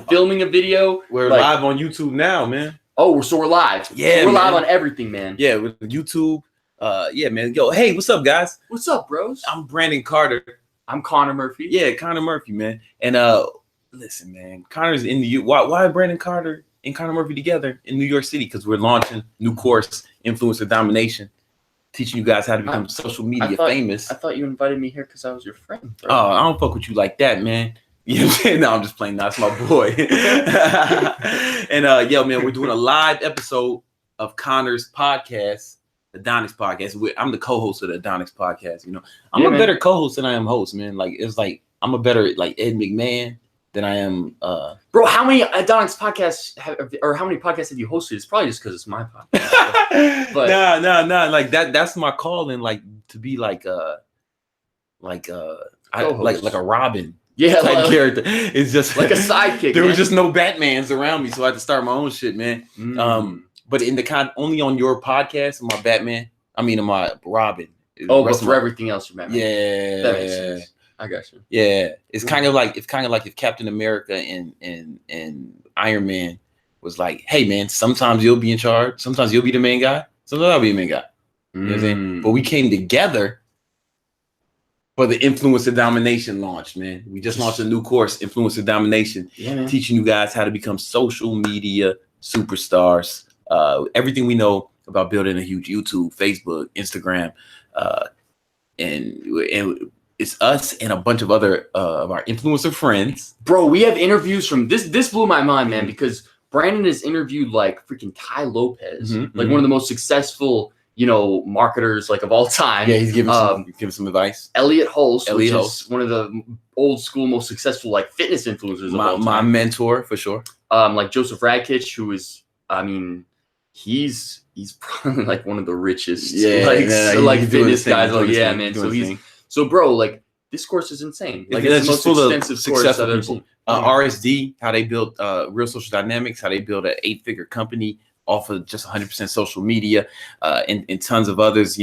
filming a video. We're live on YouTube now, man. Oh, so we're live. Yeah, so we're live on everything, man. Yeah, with YouTube. Yeah, man. Yo, hey, what's up, guys? What's up, bros? I'm Brandon Carter. I'm Connor Murphy. Yeah, Connor Murphy, man. And listen, man, Connor's in the why Brandon Carter and Connor Murphy together in New York City? Because we're launching new course, Influencer Domination, teaching you guys how to become social media famous. I thought you invited me here because I was your friend, bro. Oh, I don't fuck with you like that, man. You know what I'm saying? No, I'm just playing. That's my boy. And yo, man, we're doing a live episode of Connor's podcast, the Adonis podcast. I'm the co-host of the Adonis podcast. You know, I'm a better co-host than I am host, man. Like it's like I'm a better like Ed McMahon than I am. Bro, how many Adonis podcasts or how many podcasts have you hosted? It's probably just because it's my podcast. But no. Like that's my calling. Like to be like a Robin. Yeah, type character. It's just like a sidekick. There was just no Batmans around me, so I had to start my own shit, man. But in the only on your podcast, my Batman. I mean, my Robin. Oh, but for everything else, you're Batman. Yeah, that makes sense. I got you. Yeah, it's kind of like if Captain America and Iron Man was like, hey, man, sometimes you'll be in charge, sometimes you'll be the main guy, sometimes I'll be the main guy. You know what I'm saying? But we came together. For the Influencer Domination launch, man. We just launched a new course, Influencer Domination, teaching you guys how to become social media superstars. Everything we know about building a huge YouTube, Facebook, Instagram, and it's us and a bunch of other of our influencer friends. Bro, we have interviews from this. This blew my mind, man, because Brandon has interviewed like freaking Ty Lopez, like one of the most successful, marketers like of all time. Yeah, he's giving some advice. Elliot Hulse, is one of the old school, most successful like fitness influencers of all time. My mentor for sure. Like Joseph Radkich, who is, I mean, he's probably like one of the richest, fitness guys. Oh yeah, man. So bro, like this course is insane. Like it's the most extensive course I've ever seen. RSD, how they built Real Social Dynamics, how they built an 8-figure company off of just 100% social media, and tons of others,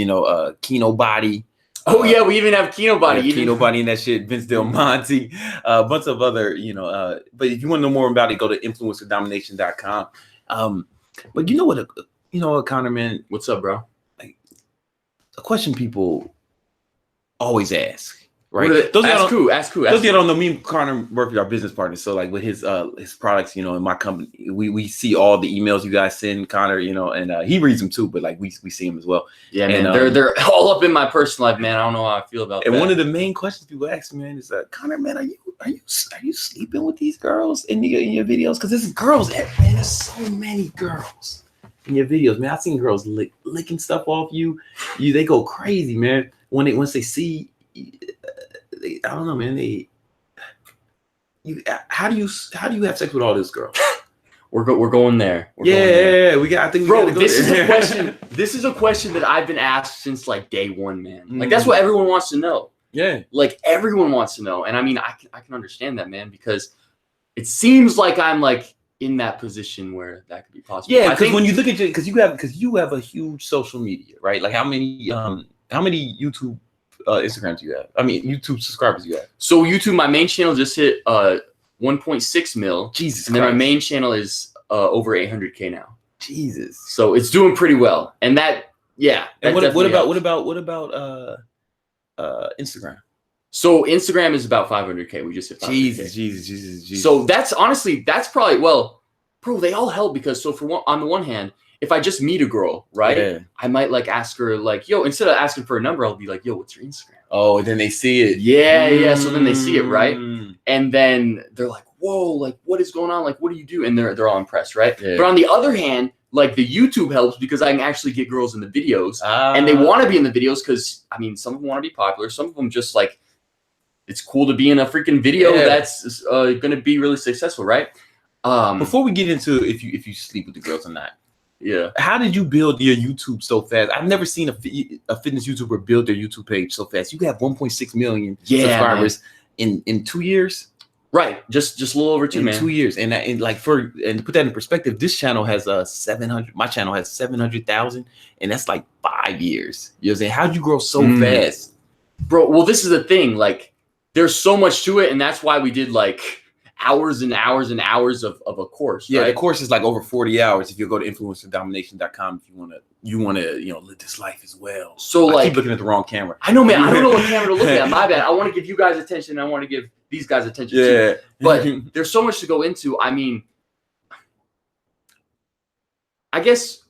Kino Body. Oh yeah, we even have Kino Body. Kino Body and that shit, Vince Del Monte, a bunch of other, but if you want to know more about it, go to influencerdomination.com. But you know what, Connor, man? What's up, bro? Like, a question people always ask. Right. Ask who? Those you don't know, me and Connor Murphy are business partners. So like with his products, in my company, we see all the emails you guys send, Connor, and he reads them too, but like we see them as well. Yeah, man. They're all up in my personal life, man. I don't know how I feel about that. And one of the main questions people ask me, man, is Connor, man, are you sleeping with these girls in your videos? Because there's girls, man, there's so many girls in your videos, man. I've seen girls licking stuff off you. They go crazy, man. Once they see I don't know, man. How do you have sex with all these girls? We're going there. I think, bro. This is a question. This is a question that I've been asked since like day one, man. Like that's what everyone wants to know. Yeah, like everyone wants to know, and I mean, I can understand that, man, because it seems like I'm like in that position where that could be possible. Yeah, because when you look at it, because you have a huge social media, right? Like how many YouTube Instagrams you have? I mean, YouTube subscribers you have? So YouTube, my main channel just hit 1.6 mil. Jesus, and then my main channel is over 800K now. Jesus. So it's doing pretty well, and that And what about Instagram? So Instagram is about 500K. We just hit 500K. Jesus. So that's probably bro. They all help because on the one hand, if I just meet a girl, right? Yeah. I might like ask her like, yo, instead of asking for a number, I'll be like, yo, what's your Instagram? Oh, then they see it. Yeah. So then they see it, right? And then they're like, whoa, like what is going on? Like, what do you do? And they're all impressed, right? Yeah. But on the other hand, like the YouTube helps because I can actually get girls in the videos and they want to be in the videos because I mean, some of them want to be popular. Some of them just like, it's cool to be in a freaking video that's going to be really successful, right? Before we get into if you sleep with the girls or not, yeah. How did you build your YouTube so fast? I've never seen a fitness YouTuber build their YouTube page so fast. You have 1.6 million subscribers in 2 years. Right. Just a little over 2, man. 2 years. And to put that in perspective, this channel has 700. My channel has 700,000, and that's like 5 years. You know what I'm saying? How'd you grow so fast? Bro, well, this is the thing. Like, there's so much to it, and that's why we did like hours and hours and hours of a course. Yeah, right? the course is like over 40 hours. If you go to influencerdomination.com, if you want to, live this life as well. So I like, keep looking at the wrong camera. I know, man. I don't know what camera to look at. My bad. I want to give you guys attention. I want to give these guys attention too. But there's so much to go into. I mean, I guess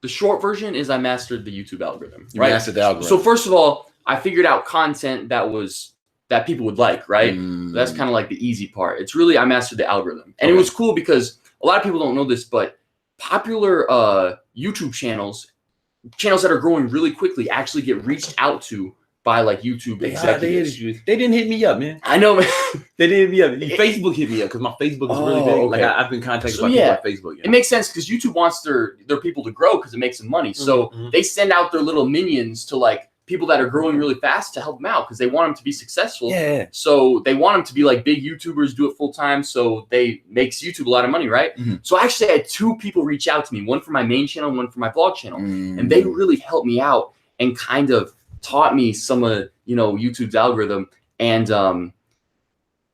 the short version is I mastered the YouTube algorithm. You mastered the algorithm. So first of all, I figured out content that people would like, right? That's kind of like the easy part. It's really, I mastered the algorithm. And it was cool because a lot of people don't know this, but popular YouTube channels that are growing really quickly actually get reached out to by like YouTube executives. They didn't hit me up, man. I know, man. They didn't hit me up. Facebook hit me up because my Facebook is really big. Okay. Like I've been contacted by people on Facebook. It makes sense because YouTube wants their people to grow because it makes them money. So they send out their little minions to like people that are growing really fast to help them out because they want them to be successful. Yeah. So they want them to be like big YouTubers, do it full time. So they makes YouTube a lot of money, right? So I actually had 2 people reach out to me, one for my main channel, one for my vlog channel, and they really helped me out and kind of taught me some of YouTube's algorithm. And some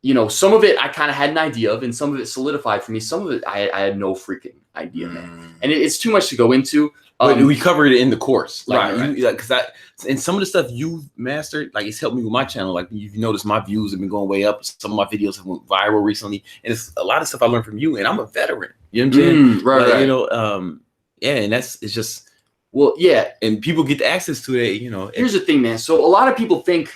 of it I kind of had an idea of, and some of it solidified for me. Some of it I had no freaking idea, man. And it's too much to go into. But we covered it in the course, right? Because and some of the stuff you've mastered, like it's helped me with my channel. Like you've noticed, my views have been going way up. Some of my videos have went viral recently, and it's a lot of stuff I learned from you. And I'm a veteran, you know what I'm saying? Right. Yeah, and it's just and people get access to it. Here's the thing, man. So a lot of people think.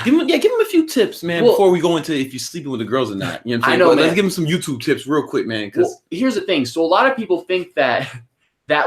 Give them a few tips, man, before we go into if you're sleeping with the girls or not. You know what I'm saying? I know, Let's give them some YouTube tips real quick, man. Here's the thing. So a lot of people think that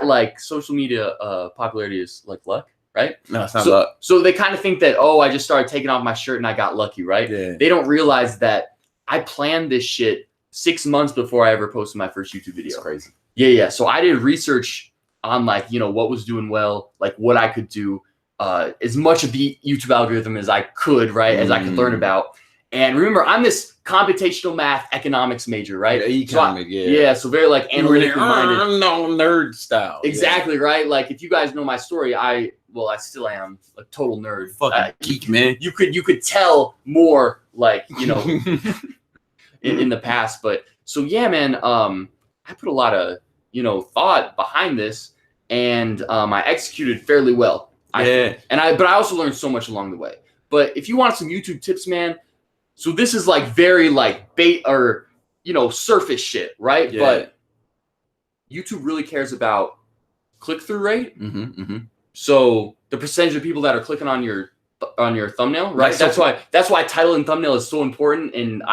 like social media popularity is like luck, right? No, it's not luck. So they kind of think that, I just started taking off my shirt and I got lucky, right? Yeah. They don't realize that I planned this shit 6 months before I ever posted my first YouTube video. That's crazy. Yeah. So I did research on like, what was doing well, like what I could do, as much of the YouTube algorithm as I could, right? As I could learn about. And remember, I'm this computational math economics major, right? So very like analytically minded. No, nerd style. Exactly, right? Like if you guys know my story, I still am a total nerd. Fucking geek, man. You could tell more like, in the past. But so yeah, man, I put a lot of, thought behind this, and I executed fairly well. But I also learned so much along the way. But if you want some YouTube tips, man, so this is like very like bait or, surface shit, right? Yeah. But YouTube really cares about click-through rate. So the percentage of people that are clicking on your thumbnail, right? That's why title and thumbnail is so important. And a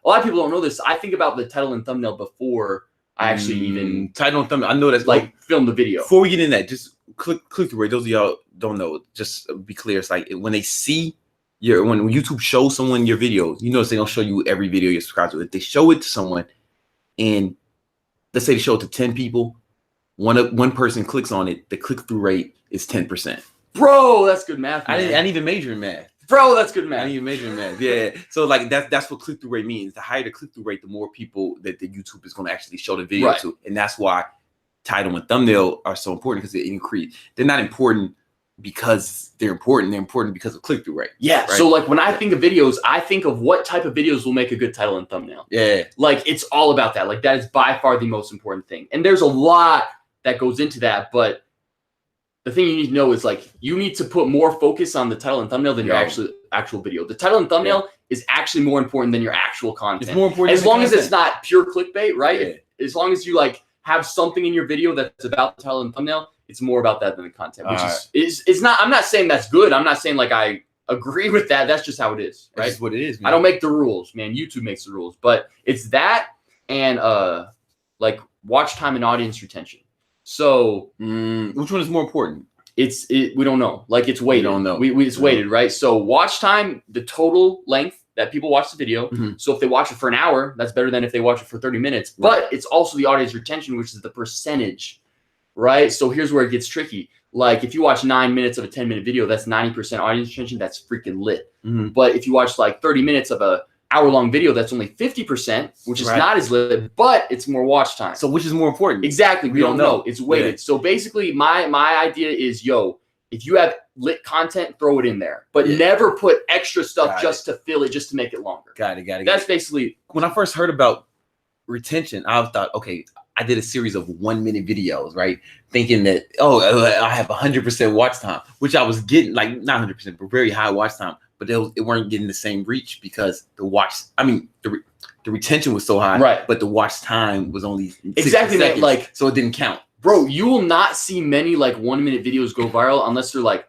lot of people don't know this. I think about the title and thumbnail before I actually even title and thumbnail. I know that's like film the video. Before we get in that, just click-through rate. Those of y'all don't know, just be clear. It's like when they see when YouTube shows someone your video, you notice they don't show you every video you're subscribed to. If they show it to someone, and let's say they show it to 10 people, one person clicks on it, the click-through rate is 10%. Bro, that's good math, man. I didn't even major in math. Bro, that's good math. I didn't even major in math. Yeah. So like that's what click-through rate means. The higher the click-through rate, the more people that the YouTube is going to actually show the video to. And that's why title and thumbnail are so important, because they increase. They're not important because they're important. They're important because of click-through rate. Yeah. Right? So like when I think of videos, I think of what type of videos will make a good title and thumbnail. Yeah. Like it's all about that. Like that is by far the most important thing. And there's a lot that goes into that, but the thing you need to know is like you need to put more focus on the title and thumbnail than your actual video. The title and thumbnail is actually more important than your actual content. It's more important as long as it's not pure clickbait, right? Yeah. As long as you like have something in your video that's about the title and thumbnail, it's more about that than the content. Which is not. I'm not saying that's good. I'm not saying like I agree with that. That's just how it is, right? That's what it is, man. I don't make the rules, man. YouTube makes the rules, but it's that and like watch time and audience retention. So which one is more important? We don't know. Like it's weighted. We don't know. It's weighted, right? So watch time, the total length that people watch the video. So if they watch it for an hour, that's better than if they watch it for 30 minutes. But it's also the audience retention, which is the percentage, right? So here's where it gets tricky. Like if you watch 9 minutes of a 10-minute video, that's 90% audience retention. That's freaking lit. But if you watch like 30 minutes of a hour-long video, that's only 50%, which is not as lit, but it's more watch time. So which is more important? Exactly. We don't know. It's weighted. So basically my idea is, if you have lit content, throw it in there, but never put extra stuff just to fill it, just to make it longer. Got it. That's basically, when I first heard about retention, I thought, okay, I did a series of 1 minute videos, right? Thinking that, I have 100% watch time, which I was getting, like not 100%, but very high watch time, but it weren't getting the same reach because the retention was so high, right? But the watch time was only 60 exactly seconds, like, so it didn't count. Bro, you will not see many like 1 minute videos go viral unless they're like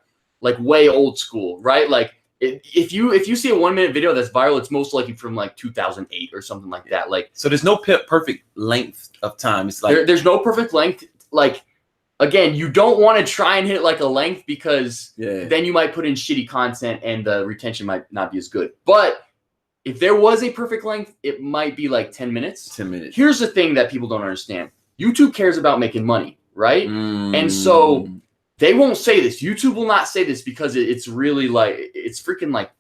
way old school, right? Like if you see a 1 minute video that's viral, it's most likely from like 2008 or something like that. Like, so there's no perfect length of time. It's like there's no perfect length. Like, again, you don't want to try and hit like a length because then you might put in shitty content and the retention might not be as good. But if there was a perfect length, it might be like 10 minutes. 10 minutes. Here's the thing that people don't understand. YouTube cares about making money, right? And so they won't say this. YouTube will not say this because it's really like, it's freaking like,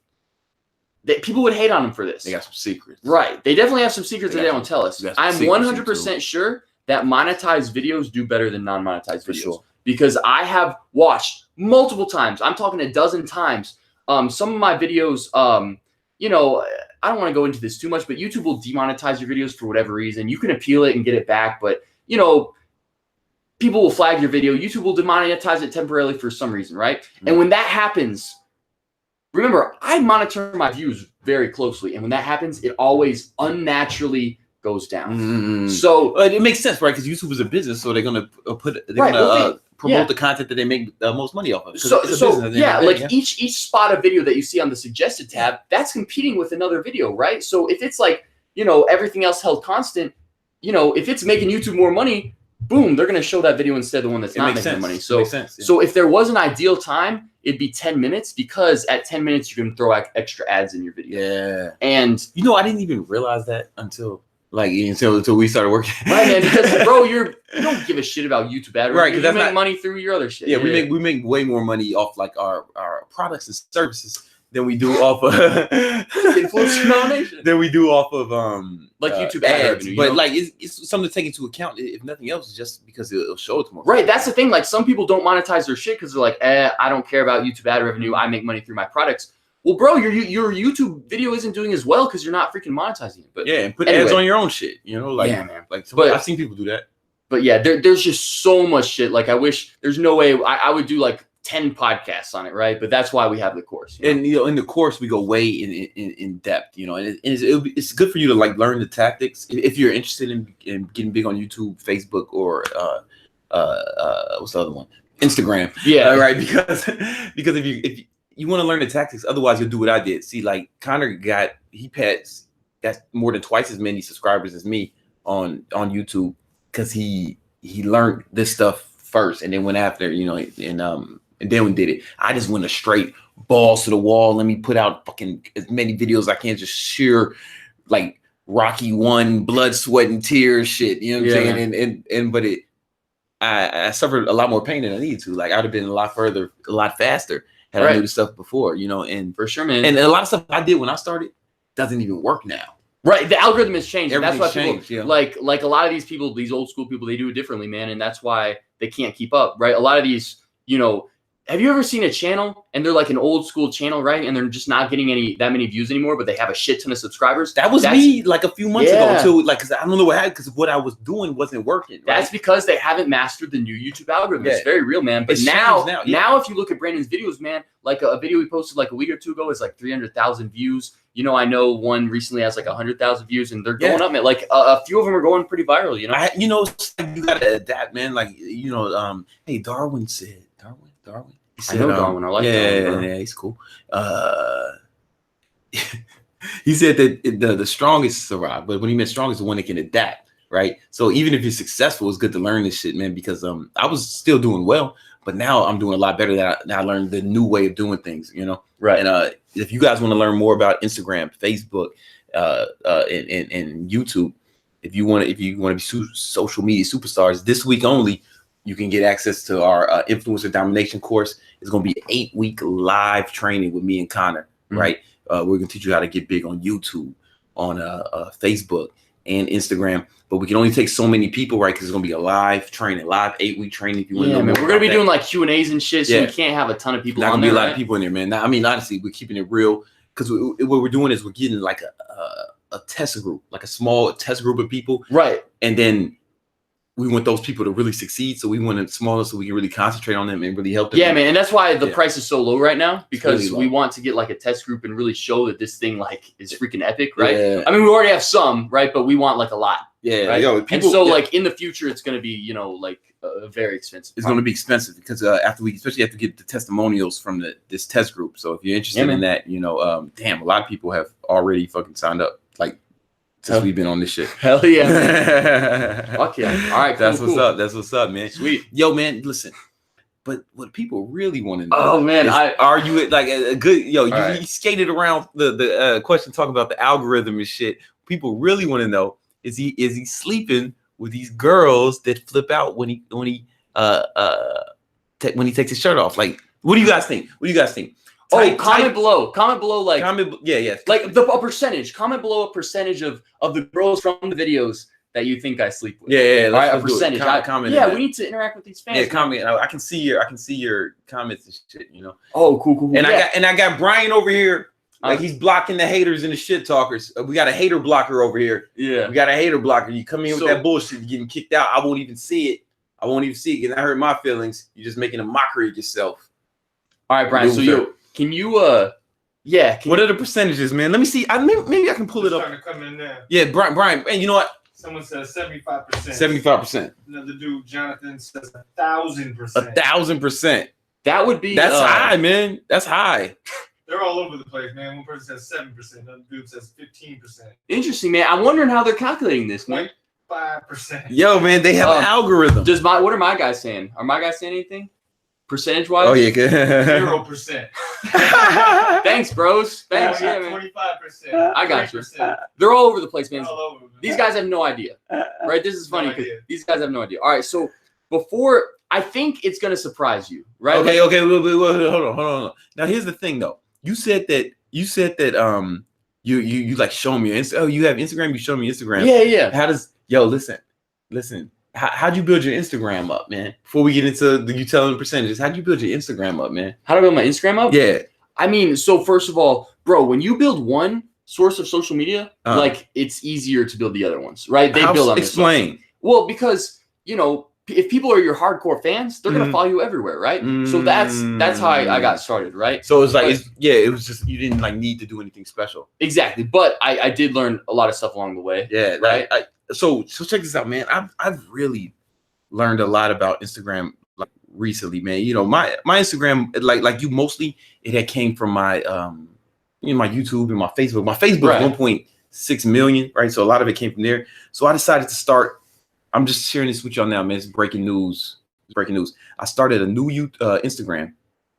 people would hate on them for this. They got some secrets. Right. They definitely have some secrets that they don't tell us. I'm 100% sure that monetized videos do better than non-monetized videos. Sure. Because I have watched multiple times. I'm talking a dozen times. Some of my videos, you know, I don't want to go into this too much, but YouTube will demonetize your videos for whatever reason. You can appeal it and get it back, but you know, people will flag your video. YouTube will demonetize it temporarily for some reason, right? And when that happens, remember, I monitor my views very closely. And when that happens, it always unnaturally goes down. So it makes sense, right? Because YouTube is a business, so they're gonna promote the content that they make the most money off of. Each spot of video that you see on the suggested tab, that's competing with another video, right? So if it's like, you know, everything else held constant, you know, if it's making YouTube more money, boom, they're going to show that video instead of the one that's not making money. So, so if there was an ideal time, it'd be 10 minutes because at 10 minutes, you can throw extra ads in your video. Yeah. And, you know, I didn't even realize that until we started working. Right, man, because, bro, you don't give a shit about YouTube ad. Right. You make money through your other shit. Yeah, we make way more money off like our products and services than we do off of influencer nomination. Than we do off of like YouTube ad revenue. But like it's something to take into account, if nothing else, just because it'll show it to more. Right, that's the thing. Like some people don't monetize their shit because they're like, I don't care about YouTube ad revenue. I make money through my products. Well, bro, your YouTube video isn't doing as well because you're not freaking monetizing it. But and put ads on your own shit. You know, like man. Like, but I've seen people do that. But yeah, there's just so much shit. Like I wish there's no way I would do like 10 podcasts on it, right? But that's why we have the course. You know? And you know, in the course we go way in depth, you know, and it's good for you to like learn the tactics if you're interested in getting big on YouTube, Facebook, or what's the other one? Instagram. Yeah, right. Because if you want to learn the tactics, otherwise you'll do what I did. See, like Connor got more than twice as many subscribers as me on YouTube because he learned this stuff first and then went after, you know, and then we did it. I just went a straight balls to the wall. Let me put out fucking as many videos as I can, just sheer like Rocky 1 blood, sweat, and tears shit. You know what I'm saying? But I suffered a lot more pain than I needed to. Like I'd have been a lot further, a lot faster had I knew the stuff before, you know. And for sure, man. And a lot of stuff I did when I started doesn't even work now. Right, the algorithm has changed. Everything's that's why people changed, like a lot of these people, these old school people, they do it differently, man, and that's why they can't keep up, right? A lot of these, you know. Have you ever seen a channel and they're like an old school channel, right? And they're just not getting that many views anymore, but they have a shit ton of subscribers. That's me like a few months ago too. Like, cause I don't know what happened because what I was doing wasn't working. Right? That's because they haven't mastered the new YouTube algorithm. It's very real, man. But now if you look at Brandon's videos, man, like a video we posted like a week or two ago is like 300,000 views. You know, I know one recently has like 100,000 views, and they're going up, man. Like a few of them are going pretty viral. You know, you gotta adapt, man. Like hey, Darwin said, Darwin. I know Darwin. I like Darwin. Yeah, he's cool. He said that the strongest survive, but when he meant strongest, the one that can adapt, right? So even if you're successful, it's good to learn this shit, man. Because I was still doing well, but now I'm doing a lot better. That I learned the new way of doing things, you know. Right. And if you guys want to learn more about Instagram, Facebook, and YouTube, if you want to be social media superstars, this week only, you can get access to our influencer domination course. It's going to be 8-week live training with me and Connor, right? We're going to teach you how to get big on YouTube, on Facebook, and Instagram, but we can only take so many people, right? Because it's gonna be a live training, live 8-week training. If you want to know, man, we're gonna be doing like Q&As and shit, so Yeah. we can't have a ton of people. Not on gonna be there, a lot of people in there, man. I mean, honestly, we're keeping it real because what we're doing is we're getting like a test group, like a small test group of people, right? And then we want those people to really succeed, so we want it smaller so we can really concentrate on them and really help them. Yeah, man, and that's why the price is so low right now, because really we want to get like a test group and really show that this thing like is freaking epic, right? Yeah. I mean, we already have some, right? But we want like a lot. Yeah, right? Yo, people, and so like in the future, it's gonna be, you know, like very expensive. It's gonna be expensive because especially have to get the testimonials from this test group. So if you're interested in that, you know, damn, a lot of people have already fucking signed up. Like since we've been on this shit. Hell yeah. Fuck yeah. All right, that's what's up. That's what's up, man. Sweet. Yo, man, listen. But what people really want to know, oh man, are you like a good you skated around the question talking about the algorithm and shit. People really want to know, is he sleeping with these girls that flip out when he takes his shirt off? Like, what do you guys think? Comment below, like like a percentage. Comment below a percentage of the girls from the videos that you think I sleep with. Yeah. All right, a percentage. Comment. Yeah, we need to interact with these fans. Yeah, comment. I can see your comments and shit. You know. Oh, cool. And I got Brian over here. Like he's blocking the haters and the shit talkers. We got a hater blocker over here. Yeah, we got a hater blocker. You come in with that bullshit, you're getting kicked out. I won't even see it. Because I hurt my feelings. You're just making a mockery of yourself. All right, Brian. So can you what are the percentages, man? Let me see. Maybe I can pull it up. To come in there. Yeah, Brian. And you know what? Someone says 75%. 75%. Another dude, Jonathan, says 1,000%. 1,000%. That would be. That's high, man. That's high. They're all over the place, man. One person says 7%. Another dude says 15%. Interesting, man. I'm wondering how they're calculating this, man. 5%. Yo, man, they have an algorithm. What are my guys saying? Are my guys saying anything? Percentage wise? Oh yeah, good. 0%. Thanks, bros. Thanks, yeah, man. 25%. I got you. They're all over the place, man. All over, man. These guys have no idea, right? This is funny because these guys have no idea. All right, so before I think it's gonna surprise you, right? Okay. Wait, hold on. Now here's the thing, though. You said that you like show me you have Instagram. You show me Instagram. Yeah. How does listen? How'd you build your Instagram up, man? Before we get into you telling the percentages, how'd you build your Instagram up, man? How do I build my Instagram up? Yeah. I mean, so first of all, bro, when you build one source of social media, like it's easier to build the other ones, right? They build on explain. Well, because you know, if people are your hardcore fans, they're gonna follow you everywhere, right? So that's how I got started, right? So it's like it was just you didn't like need to do anything special. Exactly, but I did learn a lot of stuff along the way. Yeah, right. So check this out, man. I've really learned a lot about Instagram like recently, man. You know, my Instagram, like you, mostly it had came from my my YouTube and my Facebook. My Facebook is 1.6 million, right? So a lot of it came from there. So I decided to start. I'm just sharing this with y'all now, man. It's breaking news. I started a new Instagram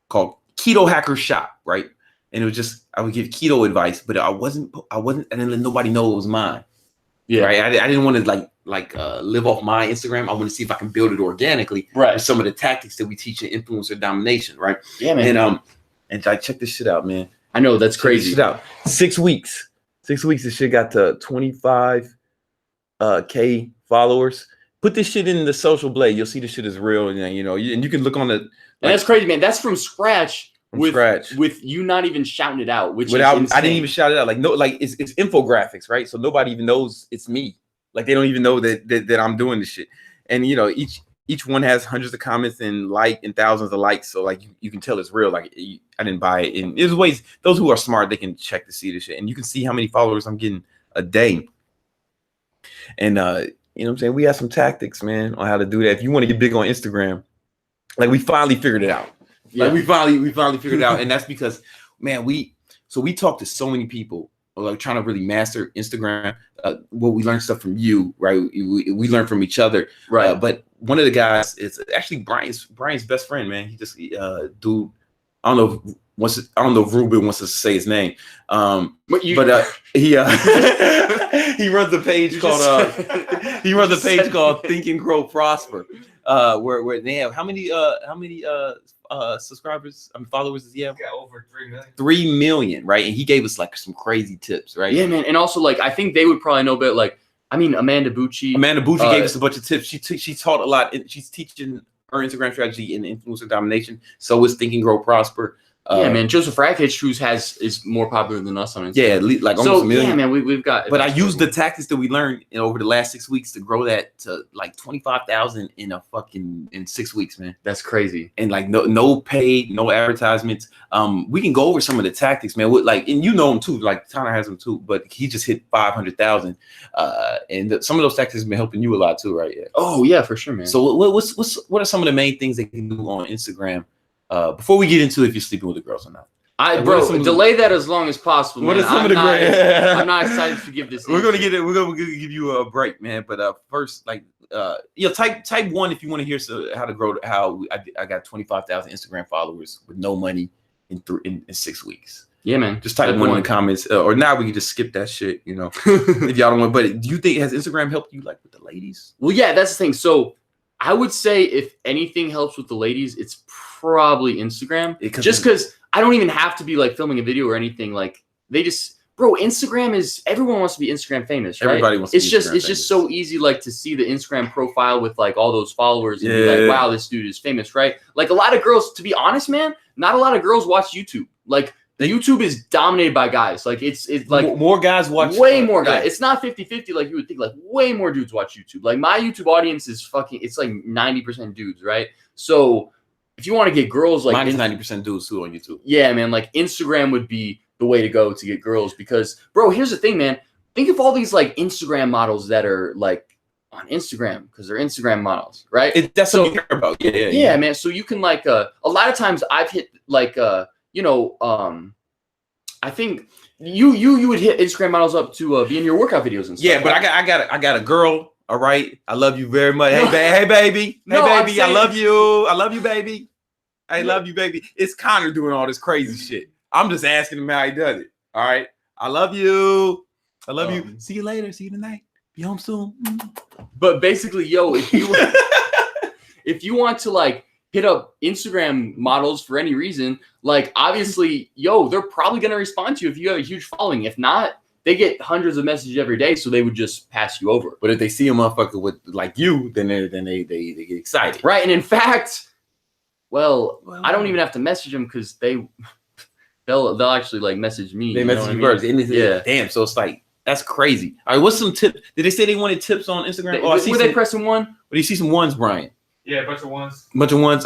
called Keto Hacker Shop, right? And it was just I would give keto advice, but I wasn't, I didn't let nobody know it was mine. Yeah, right. I didn't want to live off my Instagram. I want to see if I can build it organically. Right. With some of the tactics that we teach in influencer domination. Right. Yeah, man. And I check this shit out, man. I know that's crazy. Check this shit out. 6 weeks. 6 weeks. This shit got to 25 K followers. Put this shit in the social blade. You'll see this shit is real. And you can look on the. And that's crazy, man. That's from scratch. With you not even shouting it out, which without is insane. I didn't even shout it out. It's infographics, right? So nobody even knows it's me. Like they don't even know that I'm doing this shit. And each one has hundreds of comments and thousands of likes. So like you can tell it's real. Like I didn't buy it. And there's ways those who are smart, they can check to see this shit. And you can see how many followers I'm getting a day. And you know what I'm saying? We have some tactics, man, on how to do that. If you want to get big on Instagram, like we finally figured it out. Yeah. Like we finally figured it out. And that's because, man, we talked to so many people like trying to really master Instagram. We learned stuff from you, right? We learned from each other, right? But one of the guys is actually Brian's best friend, man. He just dude. I don't know if Ruben wants to say his name, but he he runs a page called Think and Grow Prosper, where they have how many subscribers, followers does he have? Got over 3 million. 3 million, right? And he gave us like some crazy tips, right? Yeah, man. And also, like, I think they would probably know, but like, I mean, Amanda Bucci. Amanda Bucci gave us a bunch of tips. She taught a lot. She's teaching her Instagram strategy in influencer domination. So is Think and Grow Prosper. Yeah, man. Joseph Rakic, who is more popular than us on Instagram. Yeah, like almost a million. Yeah, man, we've got. But I used the tactics that we learned over the last 6 weeks to grow that to like 25,000 in 6 weeks, man. That's crazy. And like no paid, no advertisements. We can go over some of the tactics, man. Like, and you know them too. Like Tanner has them too, but he just hit 500,000. And some of those tactics have been helping you a lot too, right? Yeah. Oh yeah, for sure, man. So what are some of the main things they can do on Instagram? Before we get into if you're sleeping with the girls or not, delay that as long as possible. Man. What are some of the I'm not excited to give this. We're gonna give you a break, man. But first, like, type 1 if you want to hear how to grow. How I got 25,000 Instagram followers with no money in 6 weeks. Yeah, man. Just type 1 in the comments, or now we can just skip that shit. If y'all don't want. But do you think has Instagram helped you like with the ladies? Well, yeah, that's the thing. So I would say if anything helps with the ladies, it's probably Instagram. Just because I don't even have to be like filming a video or anything. Like Instagram is everyone wants to be Instagram famous, right? Everybody wants to be Instagram famous. It's just so easy like to see the Instagram profile with like all those followers and be like, wow, this dude is famous, right? Like a lot of girls, to be honest, man, not a lot of girls watch YouTube. Like YouTube is dominated by guys. Like it's like more guys watch way more guys. Yeah. It's not 50-50 like you would think. Like way more dudes watch YouTube. Like my YouTube audience is it's like 90% dudes, right? So if you want to get girls, like mine is 90% dudes too on YouTube. Yeah, man. Like Instagram would be the way to go to get girls because, bro, here's the thing, man. Think of all these like Instagram models that are like on Instagram because they're Instagram models, right? That's what you care about. Yeah, man. So you can like a lot of times I've hit like I think you would hit Instagram models up to be in your workout videos and stuff. Yeah, but I got a girl. All right, I love you very much. Hey, baby. Hey, baby. I love you. I love you, baby. I love you, baby. It's Connor doing all this crazy shit. I'm just asking him how he does it. All right. I love you. I love you. See you later. See you tonight. Be home soon. But basically, if you want to like hit up Instagram models for any reason, like obviously, they're probably gonna respond to you if you have a huge following. If not, they get hundreds of messages every day, so they would just pass you over. But if they see a motherfucker with like you, then they get excited, right? And in fact, well I don't even have to message them because they'll actually like message me. They message you first. Yeah. Damn. So it's like that's crazy. All right. What's some tips? Did they say they wanted tips on Instagram? Were they pressing one? But you see some ones, Brian. Yeah, a bunch of ones.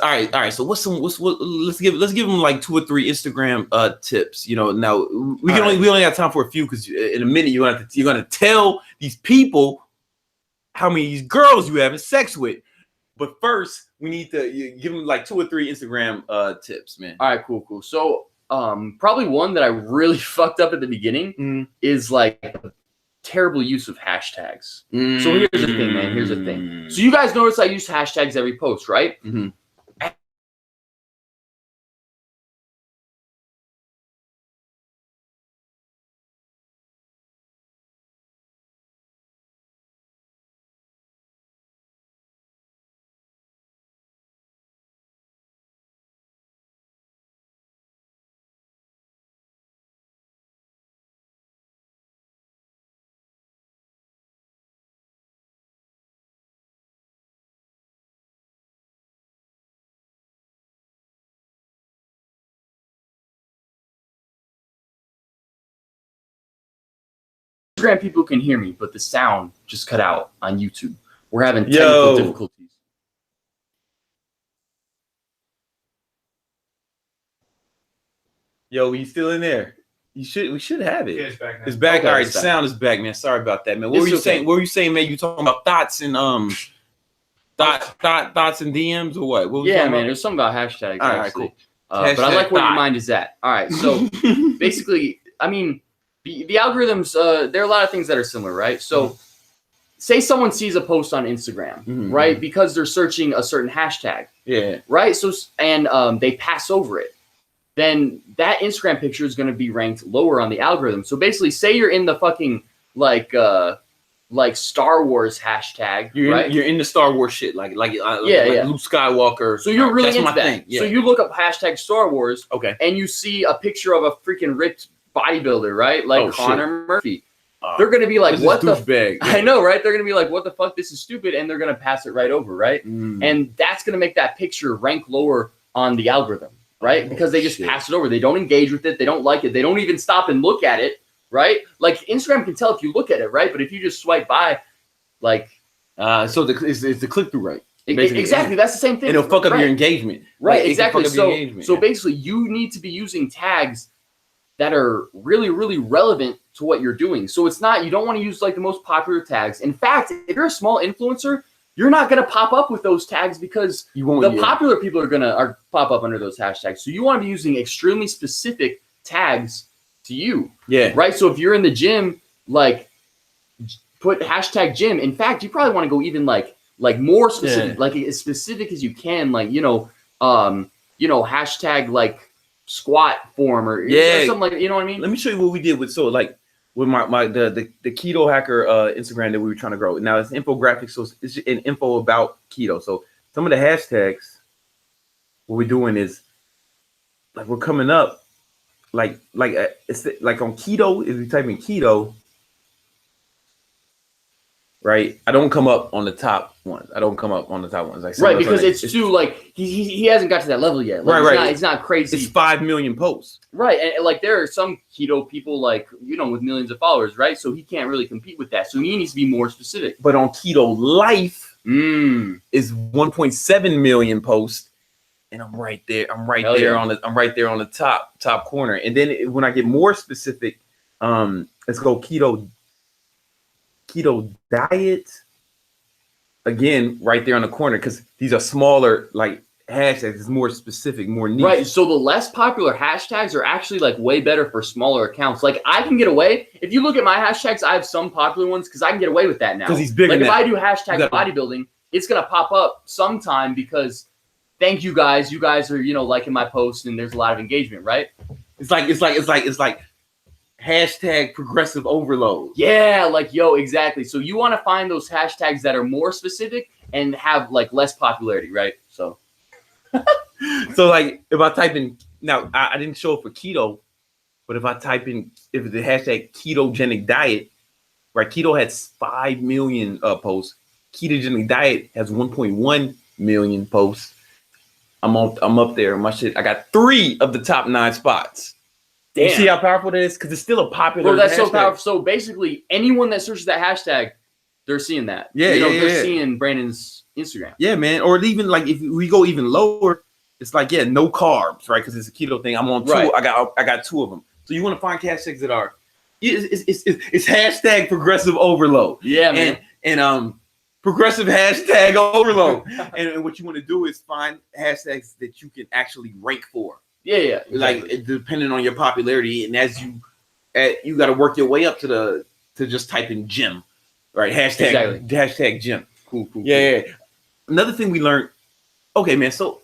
All right. So let's give them like 2 or 3 Instagram tips. Now we only have time for a few because in a minute you're gonna tell these people how many girls you having sex with. But first we need to give them like 2 or 3 Instagram tips, man. All right, cool. So probably one that I really fucked up at the beginning is like terrible use of hashtags. So here's the thing, man. Here's the thing. So you guys notice I use hashtags every post, right? Mm-hmm. Instagram people can hear me, but the sound just cut out on YouTube. We're having technical difficulties. Yo, you still in there? We should have it. Yeah, it's back now. It's back. All right, the sound is back, man. Sorry about that, man. What were you saying? What were you saying, man? You talking about thoughts and thoughts and DMs or what? Yeah, man. There's something about hashtags. All right, cool. But I like where your mind is at. All right, so basically, I mean, the algorithms. There are a lot of things that are similar, right? So, say someone sees a post on Instagram, right? Because they're searching a certain hashtag. Yeah. Right. So they pass over it. Then that Instagram picture is going to be ranked lower on the algorithm. So basically, say you're in the fucking like Star Wars hashtag, right? You're in the Star Wars shit, like Luke Skywalker. So you're really into that. Yeah. So you look up hashtag Star Wars, okay, and you see a picture of a freaking ripped bodybuilder, right? Like Connor Murphy. they're gonna be like, what the douchebag? I know, right? They're gonna be like, what the fuck? This is stupid, and they're gonna pass it right over, right? And that's gonna make that picture rank lower on the algorithm, right? Because they just pass it over. They don't engage with it. They don't like it. They don't even stop and look at it, right? Like Instagram can tell if you look at it, right? But if you just swipe by, like, so it's the click through rate. Exactly, that's the same thing. And it'll fuck up your engagement. Right, exactly. So basically, you need to be using tags that are really, really relevant to what you're doing. So it's not, you don't want to use like the most popular tags. In fact, if you're a small influencer, you're not going to pop up with those tags because the popular people are going to pop up under those hashtags. So you want to be using extremely specific tags to you. Yeah. Right. So if you're in the gym, like put hashtag gym. In fact, you probably want to go even like more specific, like as specific as you can, like, hashtag like squat form or something like, you know what I mean? Let me show you what we did with with the keto hacker Instagram that we were trying to grow. Now it's infographics, so it's an info about keto. So some of the hashtags, what we're doing is like we're coming up it's like on keto, if you type in keto, right? I don't come up on the top ones. Like right, because it's too like he hasn't got to that level yet. Like, right. It's not crazy. It's 5 million posts. Right, and like there are some keto people like with millions of followers, right? So he can't really compete with that. So he needs to be more specific. But on Keto Life is 1.7 million posts, and I'm right there. I'm right there on the top corner. And then when I get more specific, let's go keto diet again, right there on the corner, because these are smaller like hashtags. It's more specific, more niche. Right. So the less popular hashtags are actually like way better for smaller accounts. Like I can get away, if you look at my hashtags, I have some popular ones because I can get away with that now. Because he's bigger. Like if I do hashtag bodybuilding, it's gonna pop up sometime because thank you guys. You guys are liking my post and there's a lot of engagement, right? It's like hashtag progressive overload. Yeah, like exactly. So you want to find those hashtags that are more specific and have like less popularity, right? So like if I type in now, I didn't show it for keto, but if I type in the hashtag ketogenic diet, right? Keto has 5 million posts. Ketogenic diet has 1.1 million posts. I'm up there. My shit. I got 3 of the top 9 spots. Damn. You see how powerful that is? Because it's still a popular. Bro, that's hashtag. So powerful. So basically, anyone that searches that hashtag, they're seeing that. Yeah, they're seeing Brandon's Instagram. Yeah, man. Or even like if we go even lower, it's like no carbs, right? Because it's a keto thing. I'm on 2. Right. I got 2 of them. So you want to find hashtags that are it's hashtag progressive overload. Yeah, man. And progressive hashtag overload. and what you want to do is find hashtags that you can actually rank for. Yeah, exactly. Like depending on your popularity, and as you got to work your way up to just type in gym, right? Hashtag gym. Cool. Yeah. Another thing we learned. Okay, man. So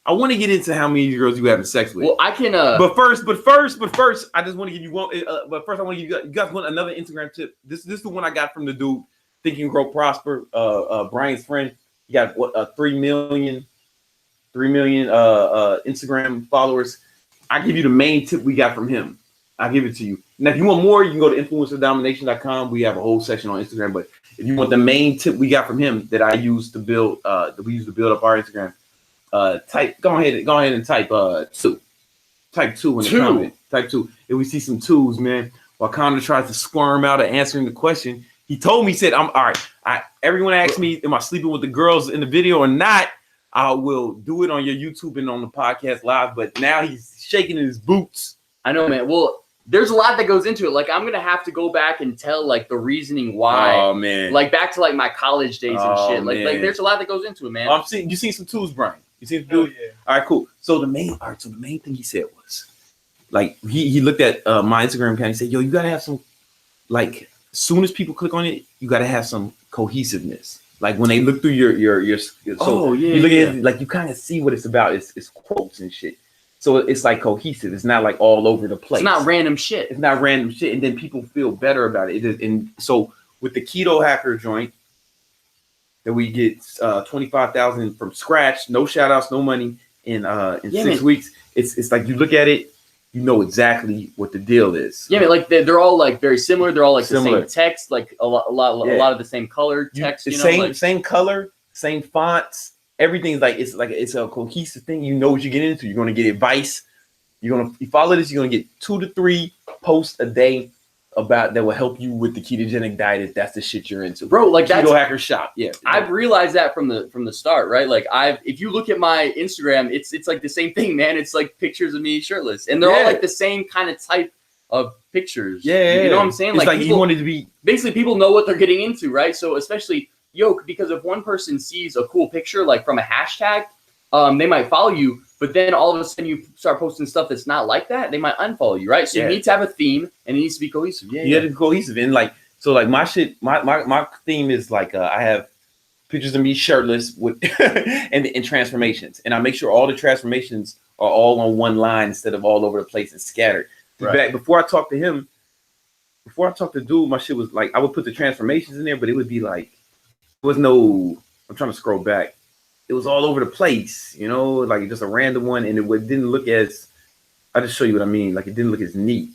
I want to get into how many girls you having sex with. Well, I can. But first, I just want to give you one. But first, I want to give you guys another Instagram tip. This is the one I got from the dude, Think and Grow Prosper. Brian's friend. He got 3 million Instagram followers. I give you the main tip we got from him. I'll give it to you. Now, if you want more, you can go to influencerdomination.com. We have a whole section on Instagram. But if you want the main tip we got from him that I use to build, that we use to build up our Instagram, go ahead and type 2. Type 2 in the comment. Type 2. If we see some 2s, man, while Connor tries to squirm out of answering the question, he told me, he said, I'm all right. Everyone asked me, am I sleeping with the girls in the video or not? I will do it on your YouTube and on the podcast live, but now he's shaking in his boots. I know, man. Well, there's a lot that goes into it. Like, I'm going to have to go back and tell, like, the reasoning why. Oh, man. Like, back to, like, my college days and shit. Like, there's a lot that goes into it, man. You seen some 2s, Brian? You seen some 2s? Yeah. All right, cool. So the main thing he said was, like, he looked at my Instagram account and he said, yo, you got to have some, like, as soon as people click on it, you got to have some cohesiveness. Like when they look through your you look at it, like you kind of see what it's about. It's quotes and shit. So it's like cohesive. It's not like all over the place. It's not random shit. And then people feel better about it. And so with the keto hacker joint, that we get 25,000 from scratch, no shout outs, no money in 6 weeks. It's like you look at it you know exactly what the deal is. Yeah, like they're all like very similar. They're all like Similar. the same text, like a lot of the same color text. Same color, same fonts. Everything's like it's a cohesive thing. You know what you're getting into. You're gonna get advice. You follow this. You're gonna get 2 to 3 posts a day about that will help you with the ketogenic diet if that's the shit you're into, bro. Like Keto Hacker Shop. Yeah, I've realized that from the start, right? Like if you look at my Instagram, it's like the same thing, man. It's like pictures of me shirtless, and they're all like the same kind of type of pictures. Yeah, you know what I'm saying? It's like people, you wanted to be basically people know what they're getting into, right? So especially because if one person sees a cool picture like from a hashtag, they might follow you. But then all of a sudden you start posting stuff that's not like that, they might unfollow you, right? So you need to have a theme and it needs to be cohesive. Yeah, you have to be cohesive. And like, so like my shit, my theme is like I have pictures of me shirtless with and transformations. And I make sure all the transformations are all on one line instead of all over the place and scattered. Right. Before I talked to dude, my shit was like I would put the transformations in there, but it would be like there was no, I'm trying to scroll back. It was all over the place, you know, like just a random one, and it didn't look as. I'll just show you what I mean. Like it didn't look as neat.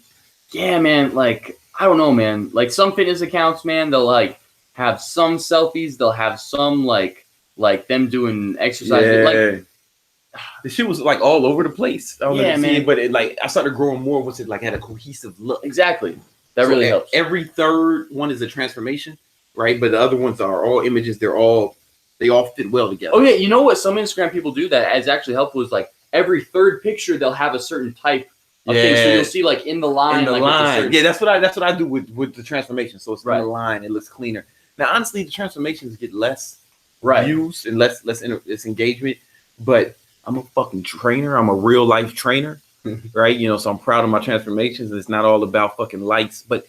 Yeah, man. Like I don't know, man. Like some fitness accounts, man, they'll like have some selfies. They'll have some like them doing exercise. Yeah. Like the shit was like all over the place. I don't know if you see man. it, but it like I started growing more once it like had a cohesive look. Exactly. That really helps. Every third one is a transformation, right? But the other ones are all images. They all fit well together. Oh yeah, you know what? Some Instagram people do that is actually helpful. Is like every third picture they'll have a certain type of thing. So you'll see like in the line. Yeah, that's what I do with the transformation. So it's in the line. It looks cleaner. Now, honestly, the transformations get less views and less engagement. But I'm a fucking trainer. I'm a real life trainer, right? You know, so I'm proud of my transformations. It's not all about fucking likes, but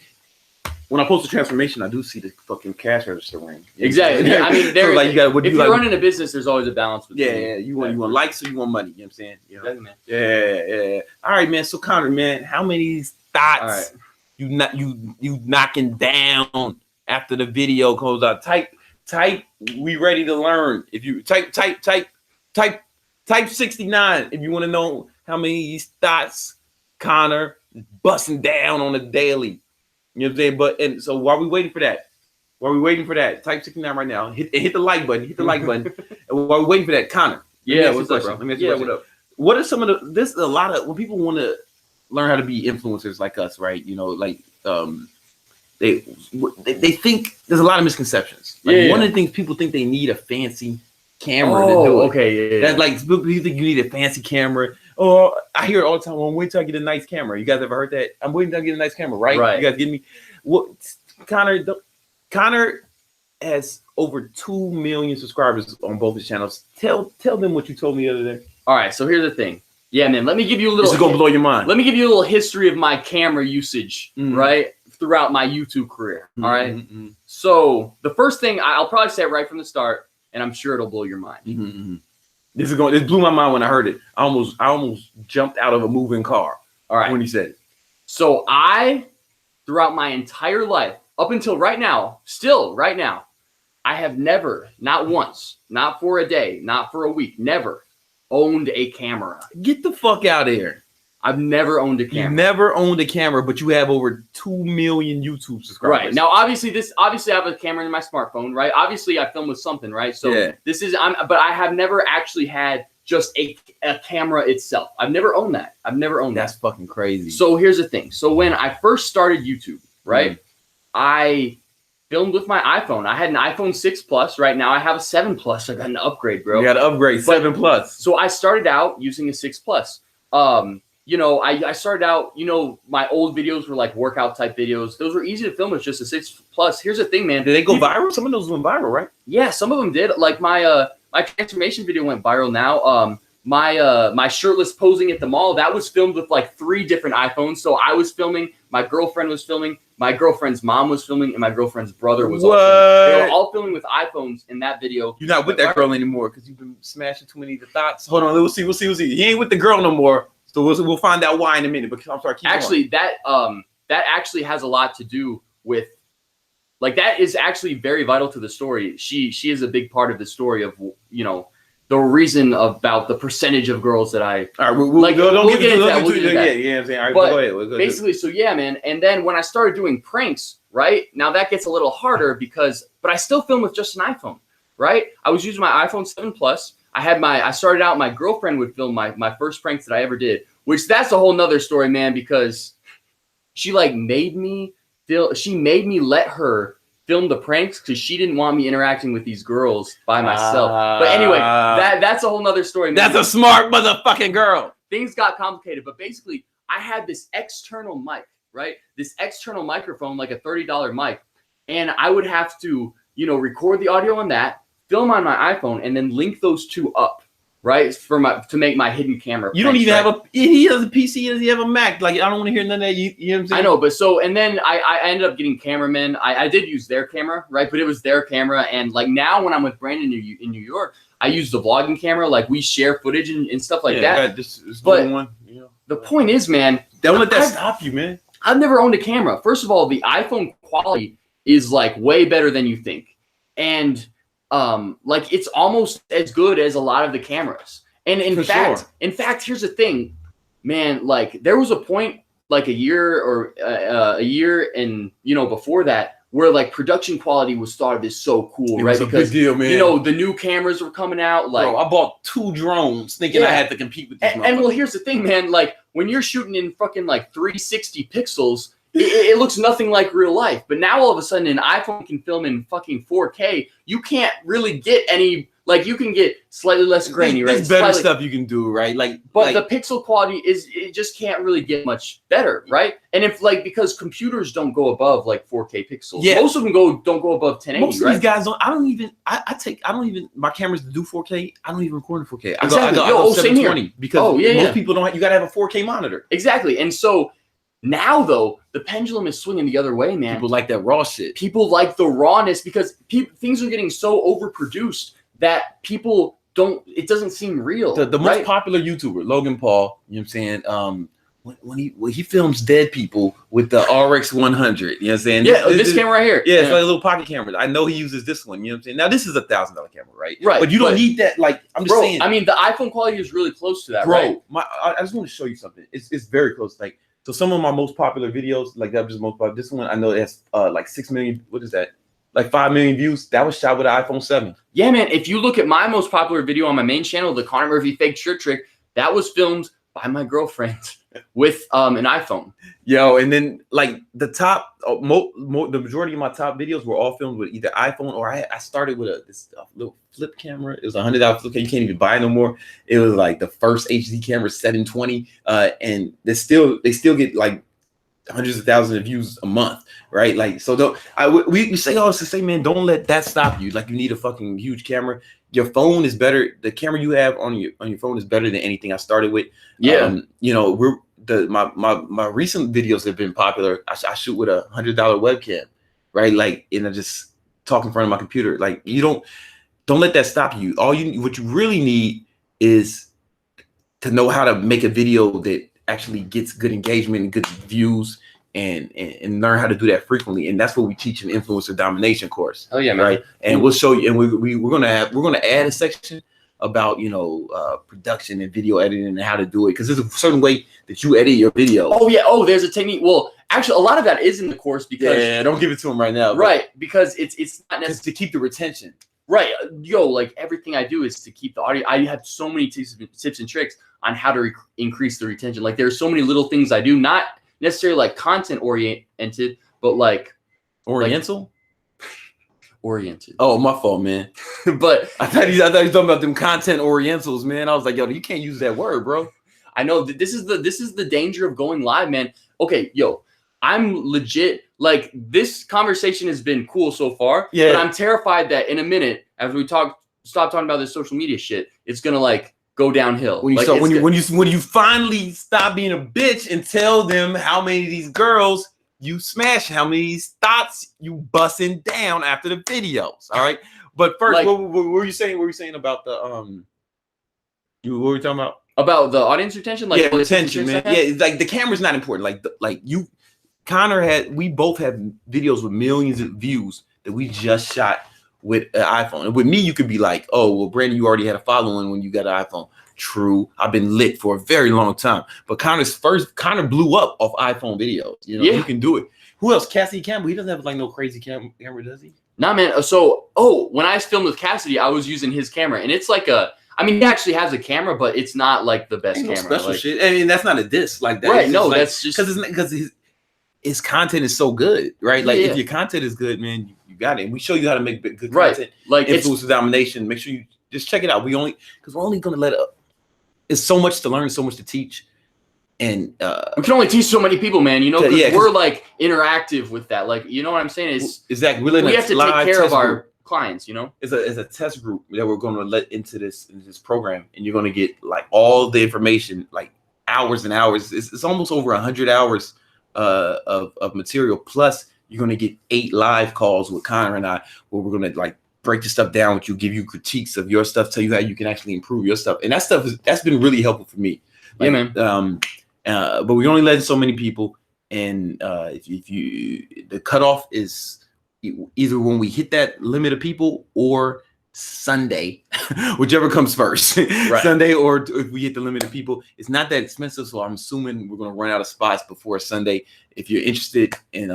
when I post a transformation, I do see the fucking cash register ring. Exactly. Yeah, I mean, so like you got. If you're running a business, there's always a balance between. Yeah, you want likes or you want money. You know what I'm saying? You know? Man. Yeah. All right, man. So Connor, man, how many thoughts you knocking down after the video goes out? Type. We ready to learn. If you type 69 if you want to know how many of these thoughts Connor is busting down on a daily. You know what I'm saying? But and so while we waiting for that, type 69 right now. Hit the like button. And while we're waiting for that, Connor. What's up, bro? What up? What are some of the? This is a lot of when people want to learn how to be influencers like us, right? You know, like they think there's a lot of misconceptions. Like one of the things people think they need a fancy camera to do it. Okay, That's like people think you need a fancy camera. Oh, I hear it all the time. Well, I'm waiting till I get a nice camera. You guys ever heard that? I'm waiting till I get a nice camera, right? You guys get me? What? Connor has over 2 million subscribers on both his channels. Tell them what you told me the other day. All right, so here's the thing. Yeah, man, let me give you a little. This is gonna blow your mind. Let me give you a little history of my camera usage, right, throughout my YouTube career. All right. So the first thing I'll probably say it right from the start, and I'm sure it'll blow your mind. This blew my mind when I heard it. I almost jumped out of a moving car. All right. When he said it. So throughout my entire life, up until right now, I have never, not once, not for a day, not for a week, never owned a camera. Get the fuck out of here. I've never owned a camera. You never owned a camera, but you have over 2 million YouTube subscribers. Right. Now, obviously I have a camera in my smartphone, right? Obviously I film with something, right? So but I have never actually had just a camera itself. I've never owned that. That's fucking crazy. So here's the thing. So when I first started YouTube, right, I filmed with my iPhone. I had an iPhone 6 Plus. Right now I have a 7 Plus. I got an upgrade, bro. You got an upgrade, 7 Plus. So I started out using a 6 Plus. You know, I started out, you know, my old videos were like workout type videos. Those were easy to film with just a 6 Plus. Here's the thing, man. Did they go viral? Some of those went viral, right? Yeah, some of them did. Like my transformation video went viral now. My shirtless posing at the mall, that was filmed with like 3 different iPhones. So I was filming, my girlfriend was filming, my girlfriend's mom was filming, and my girlfriend's brother was also filming. They were all filming with iPhones in that video. You're not with that girl anymore because you've been smashing too many of the thoughts. Hold on, we'll see. He ain't with the girl no more. So we'll find out why in a minute. But I'm sorry. Actually, that actually has a lot to do with, like, that is actually very vital to the story. She is a big part of the story of, you know, the reason about the percentage of girls that I all right. we'll get into that. Yeah, I'm saying. All right, but go ahead. Basically, so yeah, man. And then when I started doing pranks, right now that gets a little harder but I still film with just an iPhone, right? I was using my iPhone 7 Plus. I started out, my girlfriend would film my first pranks that I ever did, which that's a whole nother story, man, because she like made me let her film the pranks because she didn't want me interacting with these girls by myself. But anyway, that's a whole nother story, man. That's a smart motherfucking girl. Things got complicated, but basically I had this external mic, right? This external microphone, like a $30 mic. And I would have to, record the audio on that, film on my iPhone, and then link those two up, right? To make my hidden camera. You don't even have he has a PC, does he have a Mac? Like, I don't want to hear none of that. You know what I'm saying? I know, but and then I ended up getting cameramen. I did use their camera, right? But it was their camera. And like now when I'm with Brandon in New York, I use the vlogging camera. Like we share footage and stuff like that. But one, the point is, man, don't let that stop you, man. I've never owned a camera. First of all, the iPhone quality is like way better than you think. And like it's almost as good as a lot of the cameras. And in fact, here's the thing, man, like there was a point like a year and before that where like production quality was thought of as so cool, right? Because big deal, man. The new cameras were coming out. Like, bro, I bought 2 drones thinking I had to compete with these and well, here's the thing, man. Like when you're shooting in fucking like 360 pixels, it looks nothing like real life. But now all of a sudden an iPhone can film in fucking 4K. You can't really get any, like you can get slightly less grainy, right? There's better stuff you can do, right? But the pixel quality it just can't really get much better, right? And if because computers don't go above like 4K pixels. Yeah. Most of them don't go above 1080. Most of these guys don't. I don't even my cameras to do 4K. I don't even record in 4K. I exactly. go 720 because most people don't. You gotta have a 4K monitor. Exactly. And so now, though, the pendulum is swinging the other way, man. People like that raw shit. People like the rawness because things are getting so overproduced that people don't. It doesn't seem real. The most popular YouTuber, Logan Paul. You know what I'm saying? When he films dead people with the RX 100. You know what I'm saying? Yeah, this camera right here. Yeah, it's like a little pocket camera. I know he uses this one. You know what I'm saying? Now this is $1,000 camera, right? Right. But you don't need that. Like I'm just saying. I mean, the iPhone quality is really close to that, right? I just want to show you something. It's very close. Like. So some of my most popular videos, like that was just most popular. This one I know it has like 6 million. What is that? Like 5 million views. That was shot with an iPhone 7. Yeah, man. If you look at my most popular video on my main channel, the Connor Murphy fake shirt trick, that was filmed by my girlfriend with an iPhone. Yo, and then like the top, the majority of my top videos were all filmed with either iPhone or I started with this little flip camera. It was $100 flip camera. You can't even buy it no more. It was like the first HD camera, 720, and they still get like hundreds of thousands of views a month, right? Like so. We say all this to say, man, don't let that stop you. Like you need a fucking huge camera. Your phone is better. The camera you have on your phone is better than anything I started with. Yeah, my recent videos have been popular. I shoot with a $100 webcam, right? Like, and I just talk in front of my computer. Like, you don't let that stop you. What you really need is to know how to make a video that actually gets good engagement and good views, and learn how to do that frequently. And that's what we teach in Influencer Domination course. Oh yeah, man. Right. And we'll show you. And we're gonna add a section about production and video editing and how to do it, because there's a certain way that you edit your video. Oh yeah. Oh, there's a technique. Well, actually, a lot of that is in the course because don't give it to them right now. Right, because it's not necessarily to keep the retention. Right, like everything I do is to keep the audio. I have so many tips and tricks on how to increase the retention. Like there's so many little things I do, not necessarily like content oriented, but like oriental. Oriented. Oh, my fault, man. But I thought he was talking about them content orientals, man. I was like, yo, you can't use that word, bro. I know this is the danger of going live, man. Okay, yo, I'm legit. Like this conversation has been cool so far. Yeah. But I'm terrified that in a minute, after we stop talking about this social media shit, it's gonna like go downhill. When you finally stop being a bitch and tell them how many of these girls you smash, how many thoughts you busting down after the videos. All right. But first, like, what were you saying? What were you saying about the what were you talking about? About the audience retention? Like retention, man. Yeah, like the camera's not important. We both have videos with millions of views that we just shot with an iPhone. And with me, you could be like, oh, well, Brandon, you already had a following when you got an iPhone. True. I've been lit for a very long time. But Connor blew up off iPhone videos. You know, you can do it. Who else? Cassidy Campbell. He doesn't have like no crazy camera, does he? Nah, man. So, when I filmed with Cassidy, I was using his camera, and it's like he actually has a camera, but it's not like the best camera. Special shit. I mean, that's not a diss like that. Right? No, like, that's just because his content is so good, right? Like if your content is good, man, you got it. And we show you how to make good content. Right. Like Influence of Domination. Make sure you just check it out. We're only gonna let it up. It's so much to learn, so much to teach. And we can only teach so many people, man. You know, because we're like interactive with that. Like, you know what I'm saying? It's exactly. We have to take care of our clients. You know, it's a test group that we're going to let into this program, and you're going to get like all the information, like hours and hours. It's almost over 100 hours of material. Plus, you're going to get 8 live calls with Connor and I, where we're going to like break the stuff down with you, give you critiques of your stuff, tell you how you can actually improve your stuff, and that's been really helpful for me. Like, yeah, man. But we only let so many people, and if you the cutoff is either when we hit that limit of people or Sunday, whichever comes first. Right. Sunday, or if we hit the limit of people. It's not that expensive, so I'm assuming we're gonna run out of spots before Sunday. If you're interested in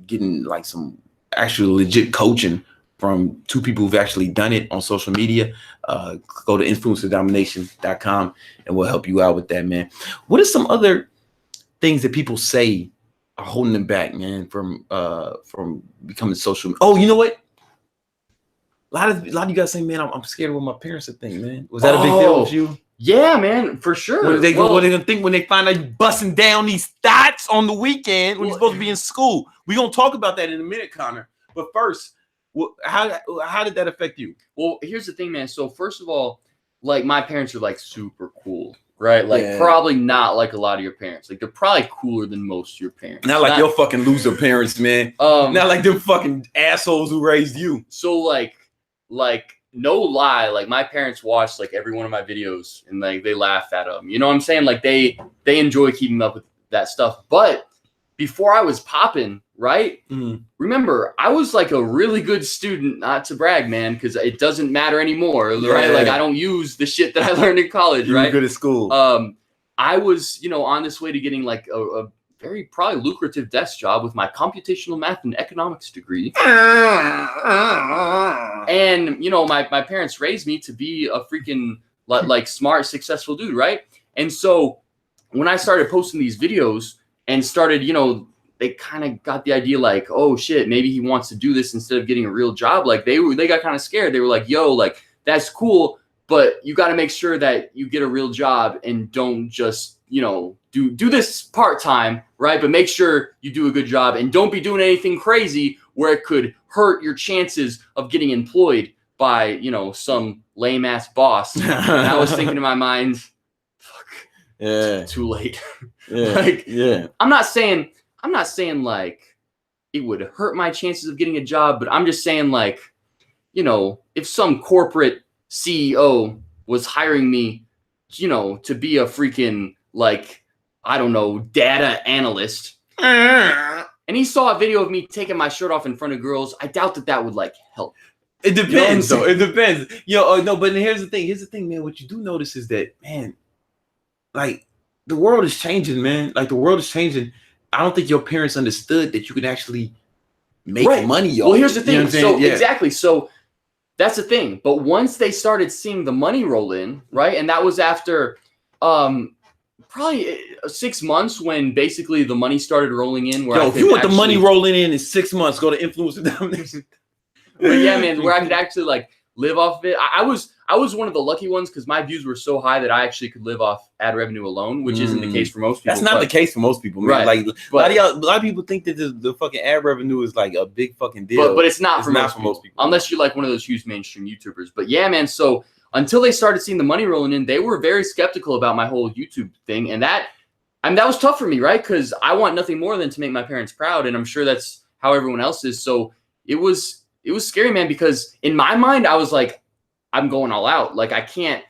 getting like some actual legit coaching from 2 people who've actually done it on social media, go to influencerdomination.com and we'll help you out with that, man. What are some other things that people say are holding them back, man, from becoming social? Oh, you know what? A lot of you guys say, man, I'm scared of what my parents would think, man. Was that a big deal with you? Yeah, man, for sure. What are they gonna think when they find out you busting down these thoughts on the weekend when you're supposed to be in school? We're gonna talk about that in a minute, Connor. But first, how did that affect you? Well, here's the thing, man. So first of all, like my parents are like super cool, right? Like probably not like a lot of your parents. Like they're probably cooler than most of your parents. Not like your fucking loser parents, man. Not like them fucking assholes who raised you. So like no lie, like my parents watched like every one of my videos and like they laugh at them. You know what I'm saying? Like they enjoy keeping up with that stuff. But before I was popping, right? Mm-hmm. Remember, I was like a really good student, not to brag, man, because it doesn't matter anymore, right? Like I don't use the shit that I learned in college, right? You're good at school. I was, on this way to getting like a very probably lucrative desk job with my computational math and economics degree. And, my parents raised me to be a freaking like smart, successful dude, right? And so when I started posting these videos and started, they kind of got the idea like, oh shit, maybe he wants to do this instead of getting a real job. Like they got kind of scared. They were like, yo, like that's cool, but you got to make sure that you get a real job and don't just, do this part-time, right? But make sure you do a good job and don't be doing anything crazy where it could hurt your chances of getting employed by, some lame ass boss. And I was thinking in my mind, fuck, too late. I'm not saying like it would hurt my chances of getting a job, but I'm just saying like, if some corporate CEO was hiring me, to be a freaking like, I don't know, data analyst, and he saw a video of me taking my shirt off in front of girls, I doubt that would like help. It depends, though. It depends. No, but here's the thing, man. What you do notice is that, man, like the world is changing, man. Like the world is changing. I don't think your parents understood that you could actually make money, y'all. Well, here's the thing. Exactly. So that's the thing. But once they started seeing the money roll in, right? And that was after probably 6 months when basically the money started rolling in. If you want the money rolling in 6 months, go to Influencer Domination. But yeah, man, where I could actually like live off of it. I was one of the lucky ones because my views were so high that I actually could live off ad revenue alone, which isn't the case for most people. That's not the case for most people, man. Right. Like a lot of people think that the fucking ad revenue is like a big fucking deal. But it's not for most people. Unless you're like one of those huge mainstream YouTubers. But yeah, man, so until they started seeing the money rolling in, they were very skeptical about my whole YouTube thing. And that was tough for me, right? Because I want nothing more than to make my parents proud. And I'm sure that's how everyone else is. So it was scary, man, because in my mind, I was like, I'm going all out. Like I can't,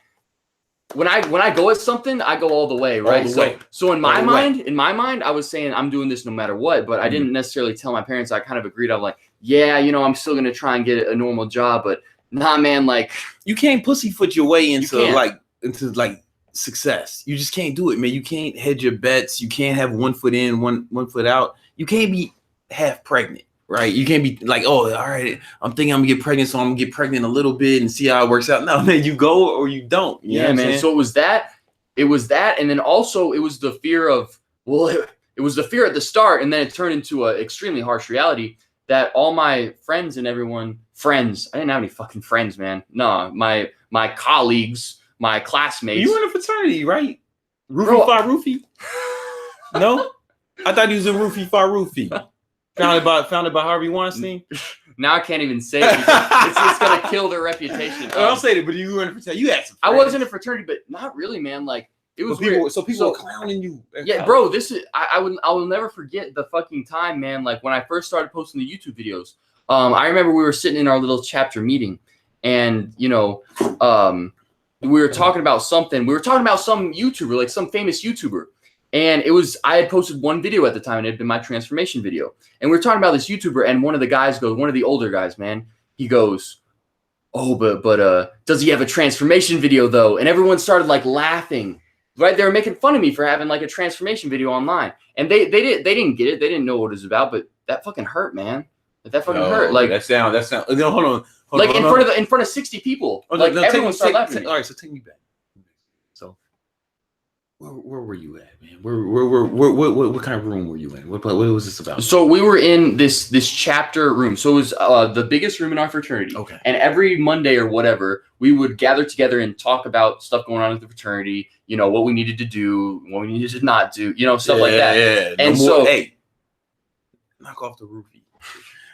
when I go at something, I go all the way, right? So in my mind, I was saying I'm doing this no matter what, but I didn't necessarily tell my parents. I kind of agreed. I'm like, yeah, you know, I'm still gonna try and get a normal job, but nah, man, like you can't pussyfoot your way into can't. like success. You just can't do it, man. You can't hedge your bets. You can't have one foot in, one foot out. You can't be half pregnant, right? You can't be like, oh, all right, I'm thinking I'm gonna get pregnant, so I'm gonna get pregnant a little bit and see how it works out. No, man, you go or you don't. You yeah, man. So it was that, and then also it was the fear of, well, it was the fear at the start, and then it turned into an extremely harsh reality that all my friends and friends, I didn't have any fucking friends, man. No, my colleagues, my classmates. You were in a fraternity, right? Roofie Fa Roofie? No? I thought he was in Roofie Fa Roofie. Founded by Harvey Weinstein. Now I can't even say it because it's gonna kill their reputation. I'll say it, but you were in a fraternity. You had some friends. I was in a fraternity, but not really, man. Like it was weird. So people were clowning you. Yeah, bro. This is I will never forget the fucking time, man. Like when I first started posting the YouTube videos. I remember we were sitting in our little chapter meeting, and you know, we were talking about something. We were talking about some YouTuber, like some famous YouTuber. And I had posted one video at the time, and it had been my transformation video. And we were talking about this YouTuber, and one of the guys goes, one of the older guys, man, he goes, oh, but does he have a transformation video though? And everyone started like laughing, right? They were making fun of me for having like a transformation video online. And they didn't get it. They didn't know what it was about, but that fucking hurt, man. That fucking hurt. Like that sound. No, hold on. Like in front of 60 people. Oh, like everyone started laughing. All right, so take me back. So where were you at, man? What kind of room were you in? What was this about? So we were in this chapter room. So it was the biggest room in our fraternity. Okay. And every Monday or whatever, we would gather together and talk about stuff going on at the fraternity. You know, what we needed to do, what we needed to not do. You know, stuff like that. Yeah. And so, hey, knock off the roofie.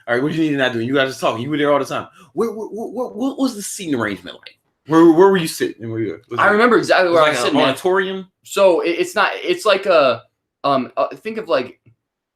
All right, what do you need to not do? You guys just talking. You were there all the time. What was the seating arrangement like? Where were you sitting? I remember exactly where I was sitting. Auditorium. So it's not. It's like a think of like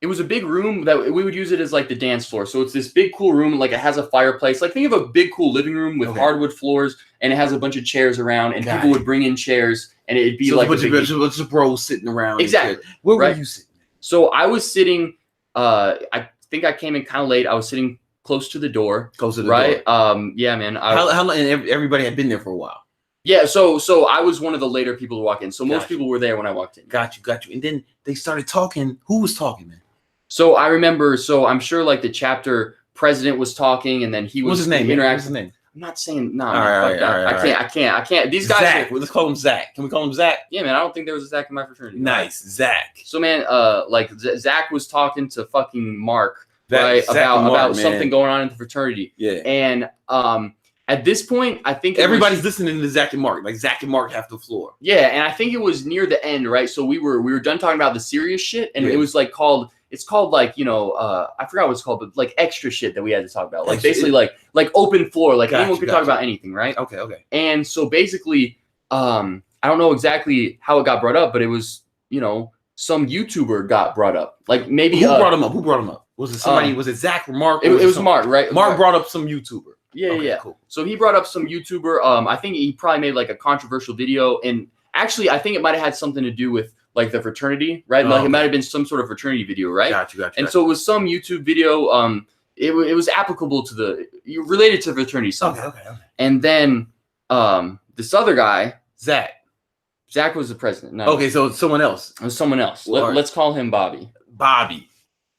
it was a big room that we would use it as like the dance floor. So it's this big cool room, like it has a fireplace. Like think of a big cool living room with hardwood floors, and it has a bunch of chairs around, and people would bring in chairs, and it'd be like a bunch of bros sitting around. Exactly. Where were you sitting? So I was sitting. I think I came in kind of late. I was sitting close to the door. Close to the door. Right? Yeah, man. How long? And everybody had been there for a while. Yeah, so I was one of the later people to walk in. So most people were there when I walked in. Got you. And then they started talking. Who was talking, man? So I remember. So I'm sure like the chapter president was talking, and then he was. What's his name? What's his name? I'm not saying no. All right. I can't. These guys. Zach. Let's call him Zach. Can we call him Zach? Yeah, man. I don't think there was a Zach in my fraternity. Nice, Zach. So man, like Zach was talking to fucking Mark, right? About something going on in the fraternity. Yeah. And at this point, I think everybody's listening to Zach and Mark. Like Zach and Mark have the floor. Yeah, and I think it was near the end, right? So we were done talking about the serious shit, and it was like called. It's called like, you know, I forgot what it's called, but like extra shit that we had to talk about. Like basically like open floor, like anyone could talk about anything, right? Okay. And so basically, I don't know exactly how it got brought up, but it was, you know, some YouTuber got brought up. Like maybe Who brought him up? Was it somebody? Was it Zach or Mark? It was Mark, right? Mark brought up some YouTuber. Yeah. Cool. So he brought up some YouTuber. I think he probably made like a controversial video, and actually, I think it might have had something to do with like the fraternity, right? Like it might have been some sort of fraternity video, right? Got you. And so it was some YouTube video. It was applicable to related to fraternity somehow. Okay. And then this other guy, Zach was the president. No, okay, so someone else. It was someone else. Let's call him Bobby. All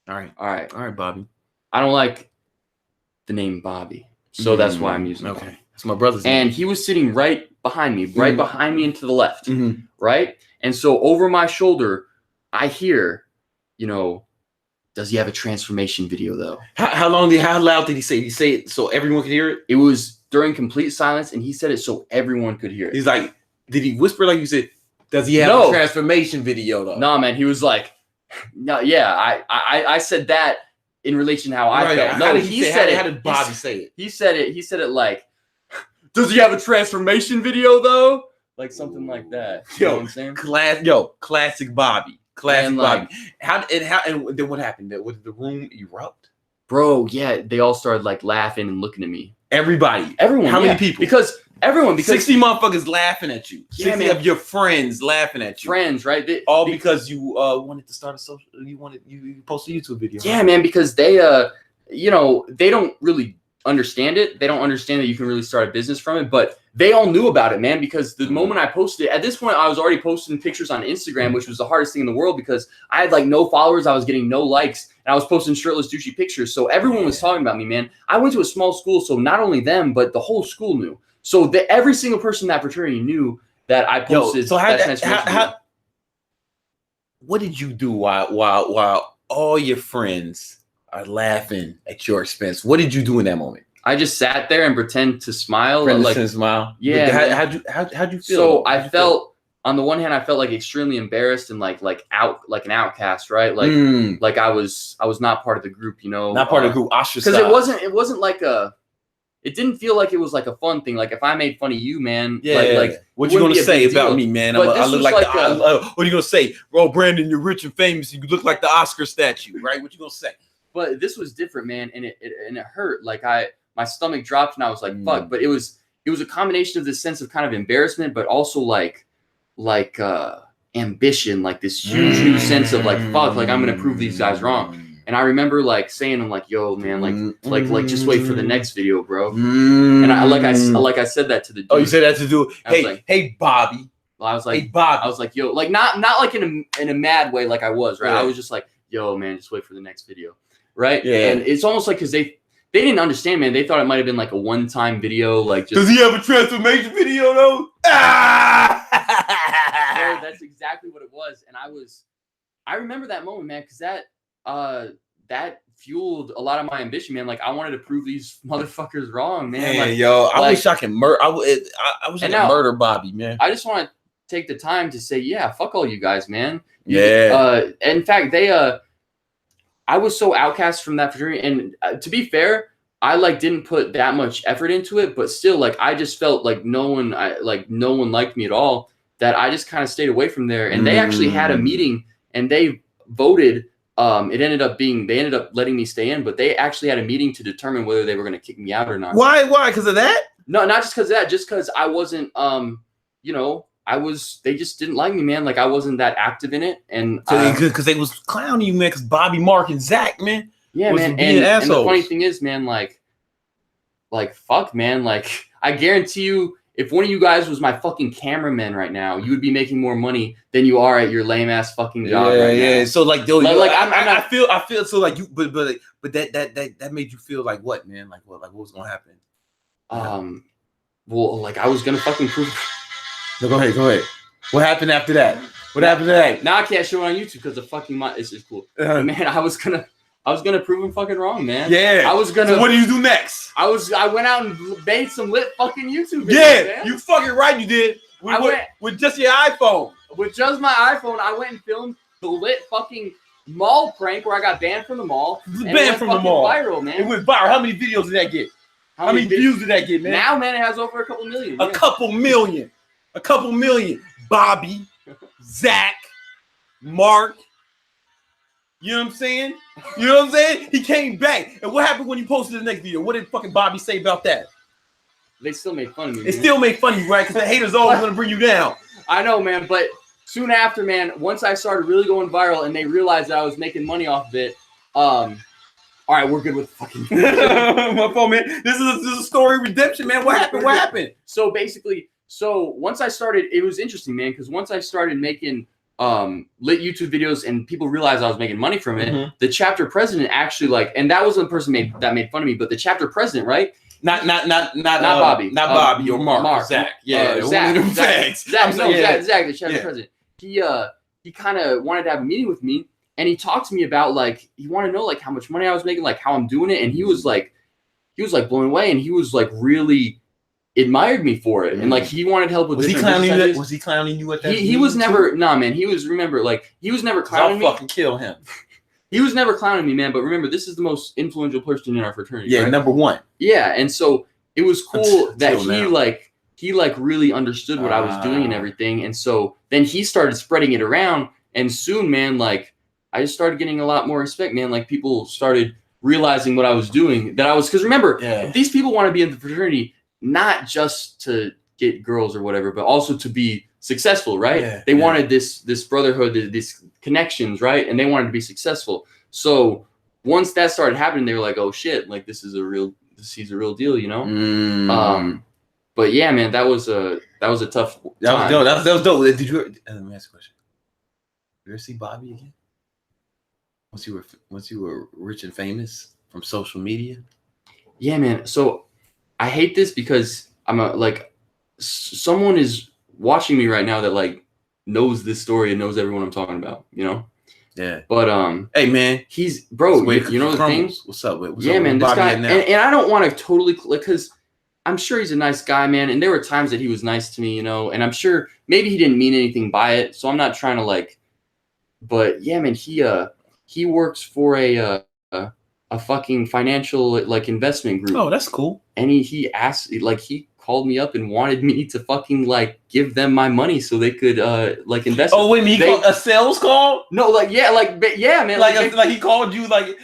right, Bobby. I don't like the name Bobby, so that's why I'm using it. Okay, that's my brother's name. And he was sitting right behind me, behind me and to the left, right? And so over my shoulder, I hear, you know, does he have a transformation video though? How loud did he say it? Did he say it so everyone could hear it? It was during complete silence, and he said it so everyone could hear it. He's like, did he whisper like you said? Does he have a transformation video though? No, man. He was like, no, yeah. I said that in relation to how I felt. No, he said it. How did Bobby say it? He said it like, does he have a transformation video though? Like something like that. You know what I'm saying? Classic Bobby. Bobby. How and then what happened? Did the room erupt? Bro, yeah, they all started like laughing and looking at me. Everyone. How many people? Because 60 motherfuckers laughing at you. 60 of your friends laughing at you. Friends, right? Because you wanted to start a social. You posted a YouTube video. Yeah, man. Because they you know, they don't really understand it. They don't understand that you can really start a business from it, but they all knew about it, man, because the moment I posted it, at this point, I was already posting pictures on Instagram, which was the hardest thing in the world because I had like no followers. I was getting no likes and I was posting shirtless douchey pictures. So everyone was talking about me, man. I went to a small school. So not only them, but the whole school knew. So every single person in that fraternity knew that I posted. So what did you do while all your friends are laughing at your expense? What did you do in that moment? I just sat there and pretend to smile. Smile. Yeah. How'd you feel? So I felt, on the one hand, I felt like extremely embarrassed and like an outcast, right? Like I was not part of the group, you know. Not part of the group, ostracized. Because it wasn't like it didn't feel like it was like a fun thing. Like if I made fun of you, man, like what you gonna say about me, man? I look like what are you gonna say? Bro, Brandon, you're rich and famous. You look like the Oscar statue, right? What you gonna say? But this was different, man, and it hurt. Like my stomach dropped and I was like, fuck. But it was a combination of this sense of kind of embarrassment, but also like ambition, like this huge new sense of like, fuck, like I'm gonna prove these guys wrong. And I remember like saying, I'm like, yo, man, like just wait for the next video, bro. And I said that to the dude. Oh, you said that to do. Hey, Bobby. I was like, hey, Bobby. I was like, yo, like not like in a mad way, like I was, right? Yeah. I was just like, yo, man, just wait for the next video, right? Yeah. And it's almost like because they didn't understand, man. They thought it might have been like a one-time video, like just. Does he have a transformation video though? Ah! Bro, that's exactly what it was, and I remember that moment, man, because that fueled a lot of my ambition, man. Like I wanted to prove these motherfuckers wrong, man. Like, yo, I wish I could murder. I wish I could murder Bobby, man. I just want to take the time to say, yeah, fuck all you guys, man. In fact, I was so outcast from that fraternity, and to be fair, I like didn't put that much effort into it, but still, like I just felt like no one liked me at all. That I just kind of stayed away from there, and they actually had a meeting and they voted. They ended up letting me stay in, but they actually had a meeting to determine whether they were going to kick me out or not. Why? Because of that? No, not just because of that. Just because I wasn't, you know, they just didn't like me, man. Like I wasn't that active in it, and because they was clowning you, man. Because Bobby, Mark, and Zach, man. Yeah, man. And the funny thing is, man, like fuck, man. Like I guarantee you, if one of you guys was my fucking cameraman right now, you would be making more money than you are at your lame ass fucking job right now. So like, I feel so like you, but that made you feel like what, man? Like what was gonna happen? Well, like I was gonna fucking prove. No, go ahead. What happened after that? Now I can't show it on YouTube because the fucking it's cool. But man, I was gonna prove him fucking wrong, man. Yeah. I was gonna. So what do you do next? I went out and made some lit fucking YouTube videos. Yeah, man. you fucking right, you did. With just your iPhone. With just my iPhone, I went and filmed the lit fucking mall prank where I got banned from the mall. Banned from the mall. Viral, man. It went viral. How many videos did that get? How many views did that get, man? Now, man, it has over a couple million. A couple million. Bobby, Zach, Mark. You know what I'm saying? He came back. And what happened when you posted the next video? What did fucking Bobby say about that? They still made fun of me. They still made fun of you, right? Because the haters always going to bring you down. I know, man. But soon after, man, once I started really going viral and they realized that I was making money off of it, all right, we're good with fucking. My fault, man. This is a story of redemption, man. What happened? So basically, once I started, it was interesting, man, because once I started making lit YouTube videos and people realized I was making money from it, the chapter president actually and that wasn't the person that made fun of me, but the chapter president, right? Not Bobby. Not Bobby or Mark. Zach. Yeah, Zach, Zach, the chapter president. He kind of wanted to have a meeting with me, and he talked to me about he wanted to know how much money I was making, how I'm doing it, and he was blown away, and he was really admired me for it, and he wanted help with. Was he clowning you? Was he clowning you at that? He was never. Nah, man. He was he was never clowning me. I'll fucking kill him. He was never clowning me, man. But remember, this is the most influential person in our fraternity. Yeah, right? number one. Yeah, and so it was cool that he really understood what I was doing and everything, and so then he started spreading it around, and soon, man, I just started getting a lot more respect, man. People started realizing what I was doing, because remember, these people want to be in the fraternity not just to get girls or whatever, but also to be successful, right? They wanted this brotherhood, this connections, right? And they wanted to be successful. So once that started happening, they were like, oh shit, like he's a real deal, you know? But yeah, man, that was a tough time. That was dope. Did you let me ask a question. You ever see Bobby again? Once you were rich and famous from social media? Yeah, man. So I hate this because I'm someone is watching me right now that like knows this story and knows everyone I'm talking about, you know? Yeah. But hey man, he's bro, you know the thing? What's up? What's yeah, up man, this Bobby guy, and I don't want to totally because I'm sure he's a nice guy, man, and there were times that he was nice to me, you know, and I'm sure maybe he didn't mean anything by it, so I'm not trying to like, but yeah, man, he works for a fucking financial like investment group. Oh, that's cool. And he asked, like, he called me up and wanted me to fucking like give them my money so they could like invest. Oh wait, a sales call? No, like yeah, man, like he called you like,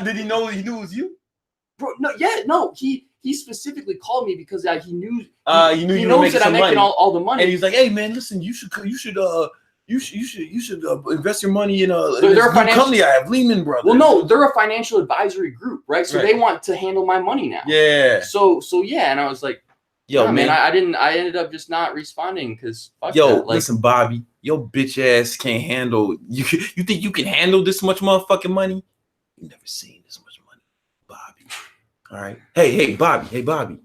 did he know he knew it was you? Bro, no, he specifically called me because he knew he knows that I'm making all the money. And he's like, hey man, listen, you should invest your money in a company I have, Lehman Brothers. Well, no, they're a financial advisory group, right? So they want to handle my money now. Yeah. So yeah, and I was like, yo, nah, man, I ended up just not responding because listen, Bobby, your bitch ass can't handle. You think you can handle this much motherfucking money? You never seen this much money, Bobby. All right. Hey, Bobby.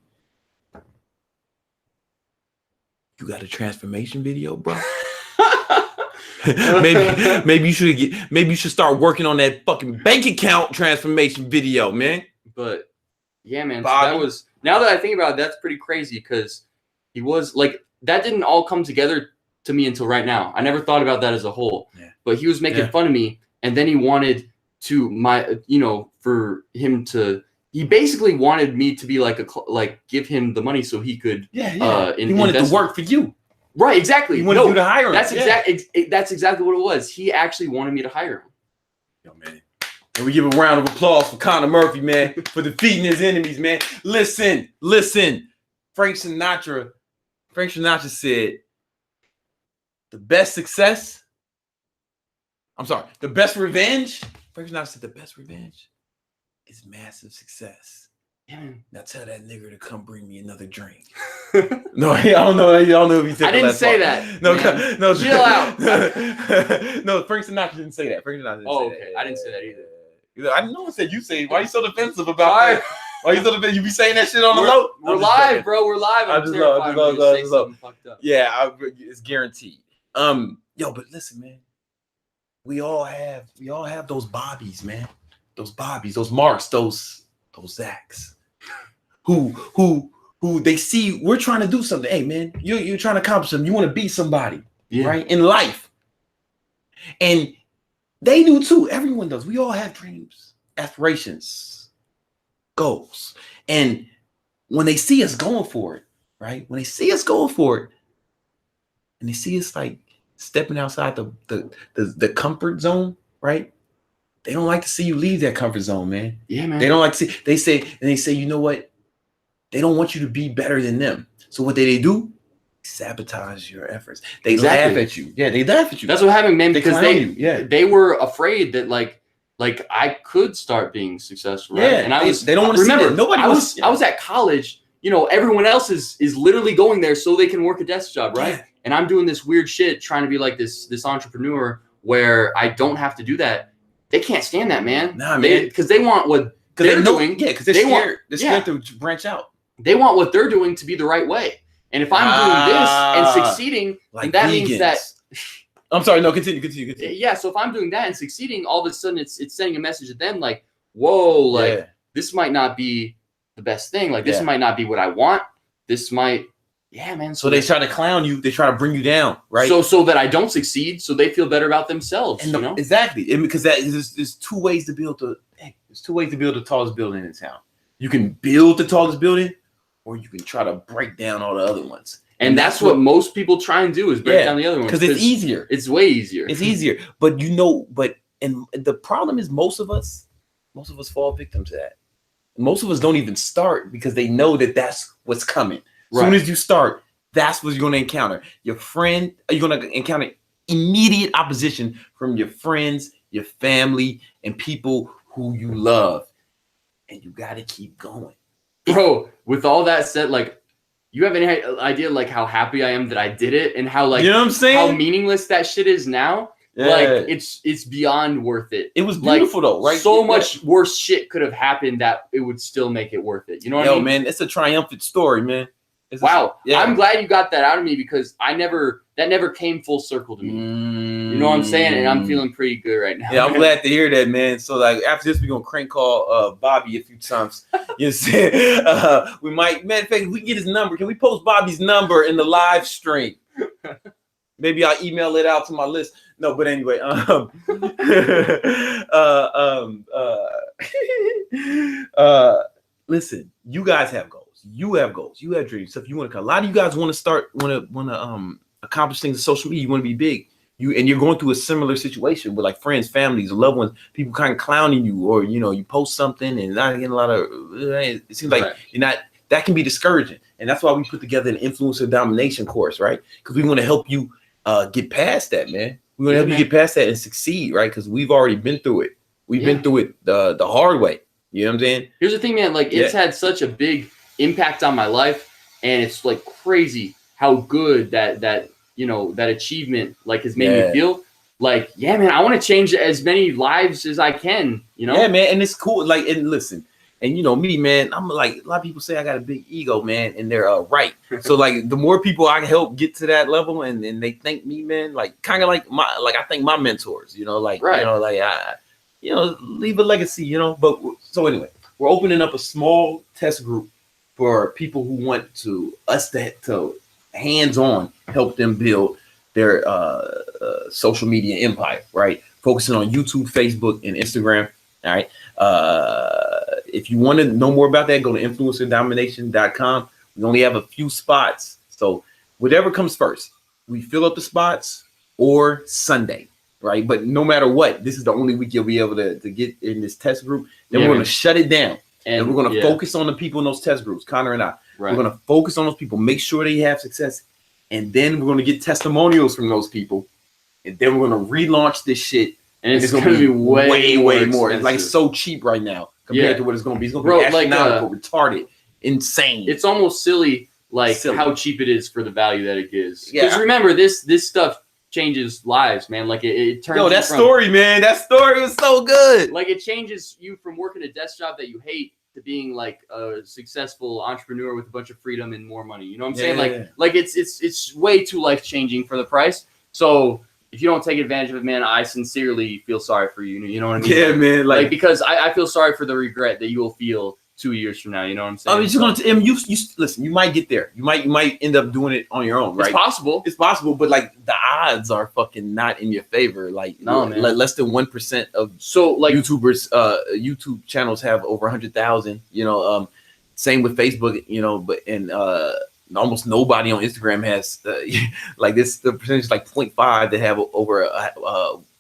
You got a transformation video, bro? maybe you should start working on that fucking bank account transformation video, man. But yeah, man, so that was, now that I think about it, that's pretty crazy because he was like, that didn't all come together to me until right now. I never thought about that as a whole. Yeah. But he was making fun of me, and then he wanted for him to, he basically wanted me to be like give him the money so he could he wanted to work for you. Right, exactly. He wanted you to hire him. That's exactly what it was. He actually wanted me to hire him. Yo, man. And we give a round of applause for Conor Murphy, man, for defeating his enemies, man. Listen. Frank Sinatra said, the best revenge. Frank Sinatra said the best revenge is massive success. Yeah. Now tell that nigga to come bring me another drink. No, I don't know if he said. I didn't say that. No, chill out. No, Frank Sinatra didn't say that. Frank Sinatra didn't say that. I didn't say that either. I didn't know. I said you say. Why are you so defensive about that? Why are you so defensive? You be saying that shit on the low. We're live, bro. We're live. I'm terrified to say something fucked up. Yeah, it's guaranteed. Yo, but listen, man. We all have those Bobbies, man. Those Bobbies, those Marks, those Zacks. Who they see we're trying to do something. Hey man, you're trying to accomplish something. You want to be somebody, right? In life. And they do too. Everyone does. We all have dreams, aspirations, goals. And when they see us going for it, right? When they see us going for it, and they see us like stepping outside the comfort zone, right? They don't like to see you leave that comfort zone, man. Yeah, man. They don't like to see. They say, you know what? They don't want you to be better than them. So what they do? Sabotage your efforts. They laugh at you. Yeah, they laugh at you. That's what happened, man. Because they were afraid that like I could start being successful. Right? Yeah, and I was. They don't want to remember. Nobody. I was at college. You know, everyone else is literally going there so they can work a desk job, right? Yeah. And I'm doing this weird shit, trying to be like this entrepreneur where I don't have to do that. They can't stand that, man. Nah, man. Because they want what they're doing. Yeah, because they're scared to branch out. They want what they're doing to be the right way. And if I'm doing this and succeeding, like that vegans. means that. I'm sorry. No, continue. Yeah. So if I'm doing that and succeeding, all of a sudden it's sending a message to them like, whoa, like this might not be the best thing. Like this might not be what I want. This might. Yeah, man. So they try to clown you. They try to bring you down, right? So that I don't succeed, so they feel better about themselves. And exactly, because there's two ways to build the tallest building in town. You can build the tallest building, or you can try to break down all the other ones. And that's what most people try and do is break down the other ones because it's easier. It's way easier. It's easier, but and the problem is most of us fall victim to that. Most of us don't even start because they know that that's what's coming. As soon as you start, that's what you're going to encounter. You're going to encounter immediate opposition from your friends, your family, and people who you love, and you got to keep going. Bro, with all that said, like, you have any idea like how happy I am that I did it and how like, you know what I'm saying? How meaningless that shit is now? Yeah. Like it's beyond worth it. It was beautiful though, right? So much worse shit could have happened that it would still make it worth it. You know what I mean? Man, it's a triumphant story, man. Wow. I'm glad you got that out of me because that never came full circle to me. You know what I'm saying? And I'm feeling pretty good right now. Yeah, I'm glad to hear that, man. So like after this, we're gonna crank call Bobby a few times. You know, we might, matter of fact, we get his number. Can we post Bobby's number in the live stream? Maybe I'll email it out to my list. No, but anyway, listen, you guys have goals. You have goals. You have dreams. So if you want to, a lot of you guys want to accomplish things in social media. You want to be big. You're going through a similar situation with like friends, families, loved ones, people kind of clowning you, or you post something and not getting a lot of. It seems like you're not. That can be discouraging, and that's why we put together an influencer domination course, right? Because we want to help you get past that, man. We want to help you get past that and succeed, right? Because we've already been through it. We've been through it the hard way. You know what I'm saying? Here's the thing, man. Like it's had such a big impact on my life, and it's like crazy how good that achievement like has made me feel. Like, yeah, man, I want to change as many lives as I can. Yeah, man, and it's cool. Like, and listen. And me, man, I'm like, a lot of people say I got a big ego, man, and they're right. So like the more people I can help get to that level and they thank me, man, like kind of like I thank my mentors, leave a legacy, But so anyway, we're opening up a small test group for people who want to hands-on help them build their social media empire, right? Focusing on YouTube, Facebook, and Instagram. All right. If you want to know more about that, go to influencerdomination.com. We only have a few spots. So whatever comes first, we fill up the spots or Sunday, right? But no matter what, this is the only week you'll be able to get in this test group. Then we're going to shut it down. And we're going to focus on the people in those test groups, Connor and I. Right. We're going to focus on those people, make sure they have success. And then we're going to get testimonials from those people. And then we're going to relaunch this shit. And it's going to be way more. It's like so cheap right now compared to what it's going to be. It's going to be astronomical, retarded, insane. It's almost silly, how cheap it is for the value that it gives. Because remember, this stuff changes lives, man. Like it turns. That story was so good. Like it changes you from working a desk job that you hate to being like a successful entrepreneur with a bunch of freedom and more money. You know what I'm saying? Like it's way too life changing for the price. So if you don't take advantage of it, man, I sincerely feel sorry for you. You know what I mean? Yeah, man. Like because I feel sorry for the regret that you will feel 2 years from now. You know what I'm saying? I mean, you listen. You might get there. You might end up doing it on your own. Right? It's possible, but like the odds are fucking not in your favor. Like no, man. Less than 1% of YouTubers, YouTube channels have over 100,000. Same with Facebook. But almost nobody on Instagram has like this. The percentage is like 0.5 that have over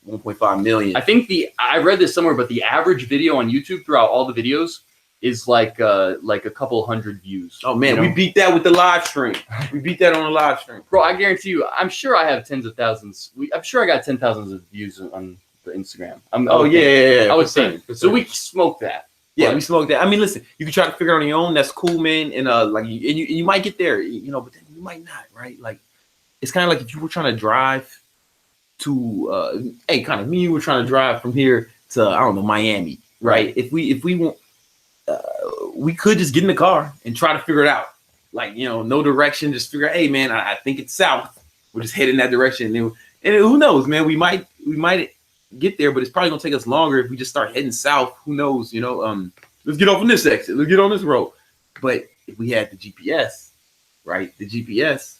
1.5 million. I think I read this somewhere, but the average video on YouTube throughout all the videos is like a couple hundred views. Oh man, we beat that with the live stream. We beat that on the live stream, bro. I guarantee you. I'm sure I have tens of thousands. I'm sure I got 10,000s of views on the Instagram. I would say. So we smoked that. Yeah, we smoked that. I mean, listen, you can try to figure it out on your own. That's cool, man. And you might get there, but then you might not, right? Like, it's kind of like if you were trying to drive to, me, you were trying to drive from here to, I don't know, Miami, right? If we want, we could just get in the car and try to figure it out. Like, no direction, just figure out, hey, man, I think it's south. We'll just head in that direction. And who knows, man? We might get there, but it's probably gonna take us longer if we just start heading south. Who knows? Let's get off on this exit. Let's get on this road. But if we had the GPS, right? The GPS,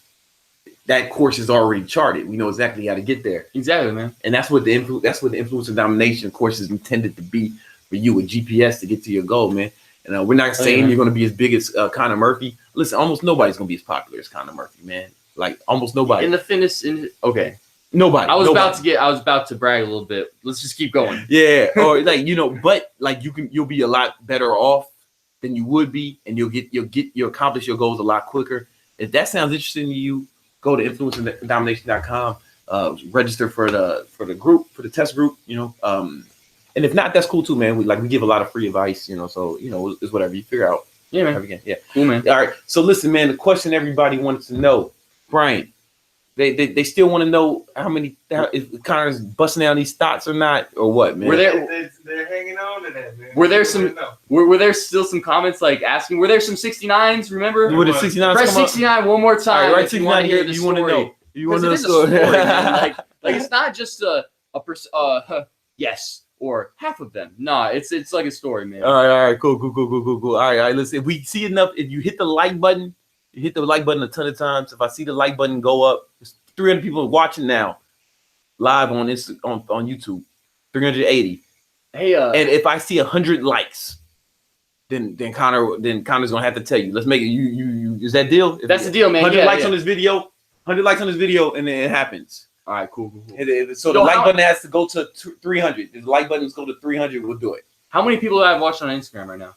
that course is already charted. We know exactly how to get there. Exactly, man. And that's what the influence and domination course is intended to be for you, a GPS to get to your goal, man. And we're not saying you're gonna be as big as Conor Murphy. Listen, almost nobody's gonna be as popular as Conor Murphy, man. Like almost nobody. In the fitness, okay. Nobody. I was about to brag a little bit. Let's just keep going. Yeah, or but like you'll be a lot better off than you would be, and you'll accomplish your goals a lot quicker. If that sounds interesting to you, go to influencerdomination.com, register for the group, for the test group. And if not, that's cool too, man. We give a lot of free advice, you know. So you know, it's whatever you figure out. Yeah, man. Yeah, cool, man. All right. So listen, man. The question everybody wanted to know, Brian. They still want to know if Connor's busting down these thoughts or not, or what, man. They're hanging on to that, man. Were there still some comments like asking? Were there some 69s? Remember? Were the 69s? Press 69 one more time. Right, if you want to hear the you story. Want to know? You want to know the story? story? Man. Like it's not just a yes or half of them. Nah, it's like a story, man. All right, cool. All right, listen. If we see enough, if you hit the like button. You hit the like button a ton of times. If I see the like button go up, there's 300 people watching now, live on YouTube, 380. Hey, and if I see 100 likes, then Connor's gonna have to tell you. Let's make it. You is that deal? That's the deal, man. 100 likes on this video. 100 likes on this video, and then it happens. All right, cool. So the like button has to go to 300. If the like buttons go to 300, we'll do it. How many people do I have watching on Instagram right now?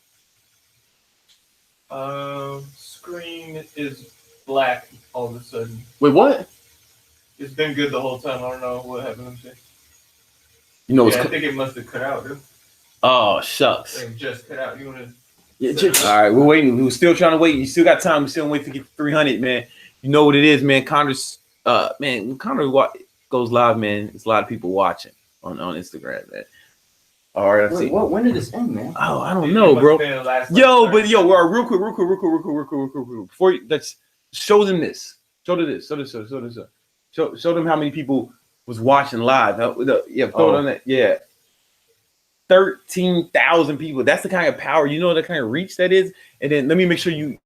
Screen is black all of a sudden. Wait, what? It's been good the whole time. I don't know what happened. You know, I think it must have cut out, dude. Oh shucks! It just cut out. You want to? Yeah, all right, we're waiting. We're still trying to wait. You still got time. We still wait to get to 300, man. You know what it is, man. Connor's, man. When Connor goes live, man, it's a lot of people watching on Instagram, man. All right, let's see. When did this end, man? Oh, I don't know, bro. Real quick. Before you, let's show them this. Show them how many people was watching live. On that. Yeah. 13,000 people. That's the kind of power, you know, the kind of reach that is. And then let me make sure you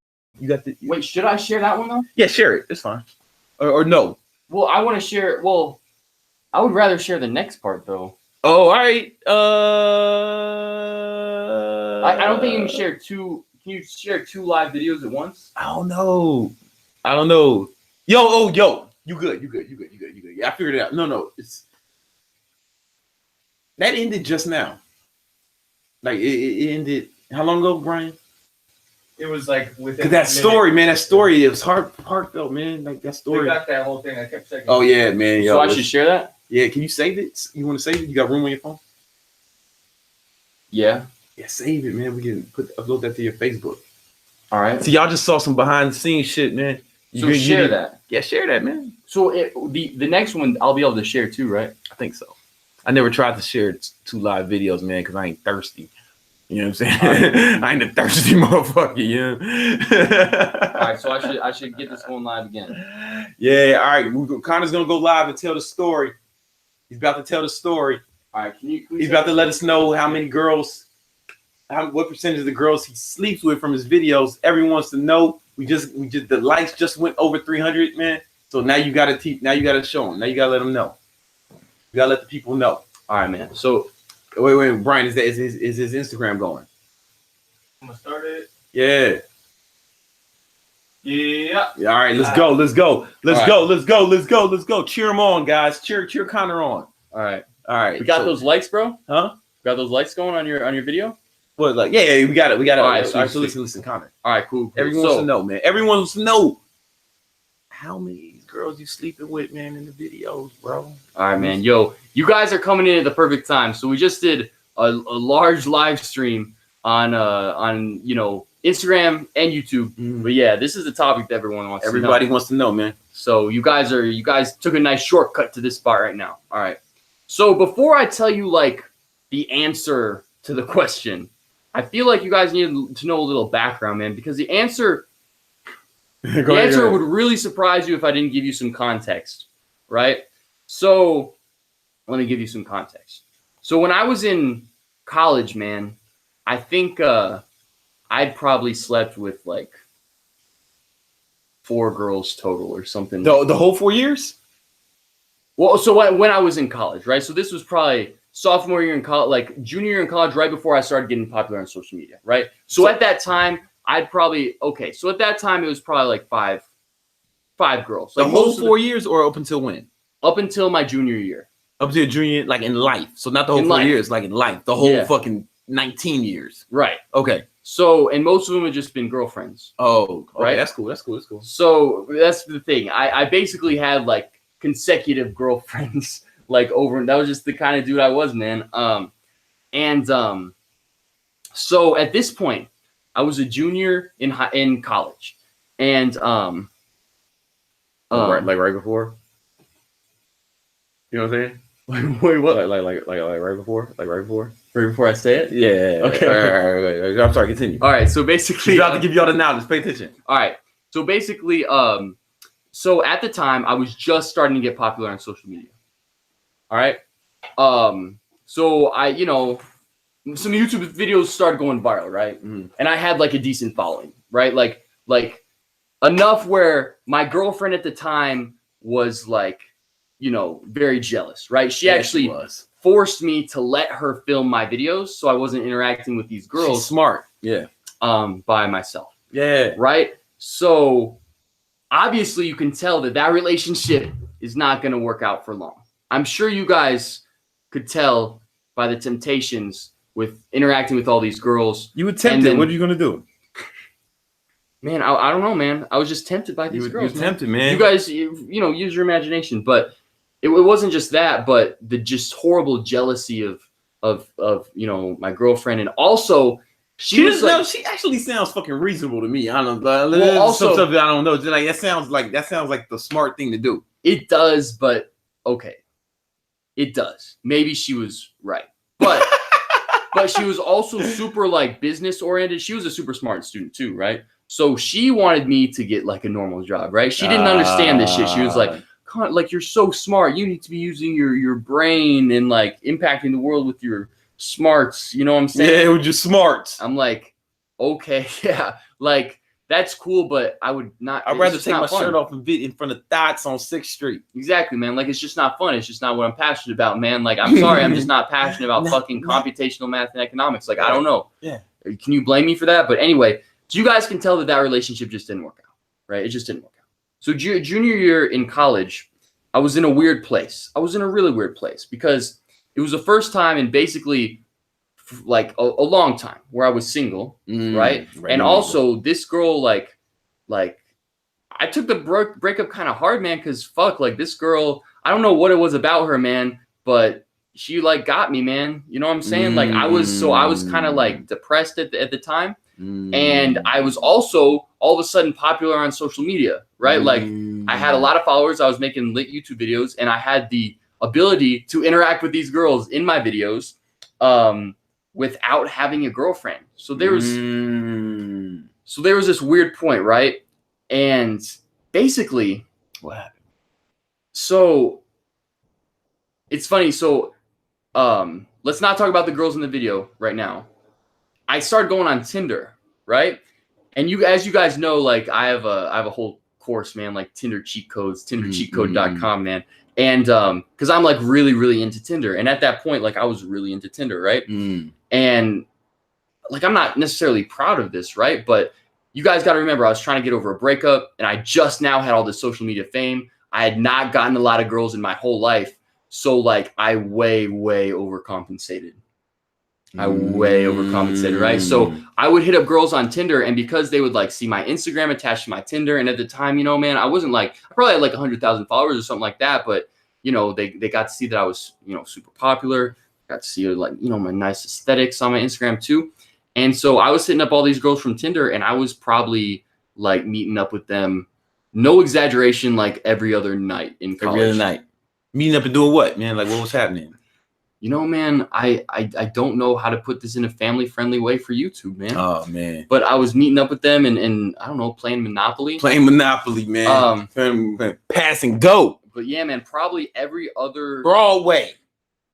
got the. Wait, should I share that one though? Yeah, share it. It's fine. Or no. Well, I want to share. Well, I would rather share the next part though. Oh, all right. I don't think you can share two. Can you share 2 live videos at once? I don't know. Yo. You good. Yeah, I figured it out. No. It's that ended just now. Like it ended. How long ago, Brian? It was like within that story, man. That story, it was heartfelt, man. Like that story. We got that whole thing. I kept checking. Oh yeah, man. Yo, so I should share that. Yeah, can you save it? You want to save it? You got room on your phone? Yeah. Yeah, save it, man. We can upload that to your Facebook. All right. So y'all just saw some behind the scenes shit, man. So share that. Yeah, share that, man. So the next one I'll be able to share too, right? I think so. I never tried to share 2 live videos, man, because I ain't thirsty. You know what I'm saying? I ain't a thirsty motherfucker, you know? All right, so I should get this going live again. Yeah, all right. Connor's gonna go live and tell the story. He's about to tell the story. All right, he's about to let us know how many girls, what percentage of the girls he sleeps with from his videos. Everyone wants to know. We just the likes just went over 300, man. So now you gotta show them. Now you gotta let them know. You gotta let the people know. All right, man. So wait, Brian, is his Instagram going? I'm gonna start it. Yeah. Yeah. All right, let's go. Let's go. Cheer him on, guys. Cheer Connor on. All right. We got those likes, bro? Huh? Got those likes going on your video? What, like, yeah, we got it. All right, so listen, Connor. All right, cool. Everyone wants to know, man. Everyone wants to know how many girls you sleeping with, man, in the videos, bro. All right, man. Yo, you guys are coming in at the perfect time. So we just did a large live stream on Instagram and YouTube. Mm-hmm. But yeah, this is the topic that everyone wants. Everybody wants to know, man. So you guys took a nice shortcut to this spot right now. All right. So before I tell you like the answer to the question, I feel like you guys need to know a little background, man, because the answer would really surprise you if I didn't give you some context, right? So let me give you some context. So when I was in college, man, I think I'd probably slept with like 4 girls total or something. The whole 4 years? Well, so when I was in college, right? So this was probably sophomore year in college, like junior year in college, right before I started getting popular on social media, right? So at that time, So at that time, it was probably like five girls. Like the whole 4 years, or up until when? Up until my junior year. Up until junior, like in life. So not the whole 4 years, like in life. The whole fucking 19 years. Right. Okay. So, and most of them have just been girlfriends. Oh, okay. Right. That's cool. So that's the thing. I basically had like consecutive girlfriends like over, and that was just the kind of dude I was, man. And so at this point, I was a junior in college, and right before. You know what I'm saying? Wait, what? Like right before? Like right before? Right before I say it? Yeah. Okay. All right. I'm sorry. Continue. All right. So basically, He's about to give you all the knowledge. Pay attention. All right. So basically, so at the time, I was just starting to get popular on social media. All right. So I, some YouTube videos started going viral, right? Mm. And I had like a decent following, right? Like enough where my girlfriend at the time was like, very jealous, right? She actually forced me to let her film my videos, so I wasn't interacting with these girls. She's smart, yeah. By myself, yeah, right? So obviously, you can tell that relationship is not going to work out for long. I'm sure you guys could tell by the temptations with interacting with all these girls. You were tempted. What are you going to do? Man, I don't know, man. I was just tempted by these girls. You were tempted, man. You guys, use your imagination. But it wasn't just that, but the just horrible jealousy of my girlfriend, and also she actually sounds fucking reasonable to me. I don't know. Well, also, some stuff that I don't know. Like that sounds like the smart thing to do. It does, but okay, it does. Maybe she was right, but but she was also super like business oriented. She was a super smart student too, right? So she wanted me to get like a normal job, right? She didn't understand this shit. She was like, you're so smart. You need to be using your brain and like impacting the world with your smarts. You know what I'm saying? Yeah, with your smarts. I'm like, okay, yeah, like that's cool, but I would not. I'd rather take my shirt off and be in front of Dots on 6th Street. Exactly, man. Like it's just not fun. It's just not what I'm passionate about, man. Like I'm sorry, I'm just not passionate about fucking computational math and economics. Like I don't know. Yeah. Can you blame me for that? But anyway, so you guys can tell that relationship just didn't work out, right? It just didn't work out. So junior year in college, I was in a weird place. I was in a really weird place because it was the first time in basically like a long time where I was single, right? And also this girl, like I took the breakup kind of hard, man, because fuck, like this girl, I don't know what it was about her, man, but she like got me, man. You know what I'm saying? Like I was kind of like depressed at the time. And I was also all of a sudden popular on social media, right? Like I had a lot of followers. I was making lit YouTube videos, and I had the ability to interact with these girls in my videos without having a girlfriend. So there was this weird point, right? And basically, what happened? So it's funny. So let's not talk about the girls in the video right now. I started going on Tinder, right? And as you guys know, like I have a whole course, man, like Tinder cheat codes, tindercheatcode.com, man. And because I'm like really, really into Tinder. And at that point, like I was really into Tinder, right? And like I'm not necessarily proud of this, right? But you guys got to remember, I was trying to get over a breakup, and I just now had all this social media fame. I had not gotten a lot of girls in my whole life. So like I way overcompensated. Right? So I would hit up girls on Tinder, and because they would like see my Instagram attached to my Tinder, and at the time, man, I wasn't like, I probably had like 100,000 followers or something like that, but they got to see that I was, super popular. Got to see like, my nice aesthetics on my Instagram too. And so I was hitting up all these girls from Tinder, and I was probably like meeting up with them, no exaggeration, like every other night in college. Every other night. Meeting up and doing what, man? Like what was happening? Man, I don't know how to put this in a family-friendly way for YouTube, man. Oh, man. But I was meeting up with them and I don't know, playing Monopoly. Playing Monopoly, man. Pass and go. But yeah, man, probably every other... Broadway.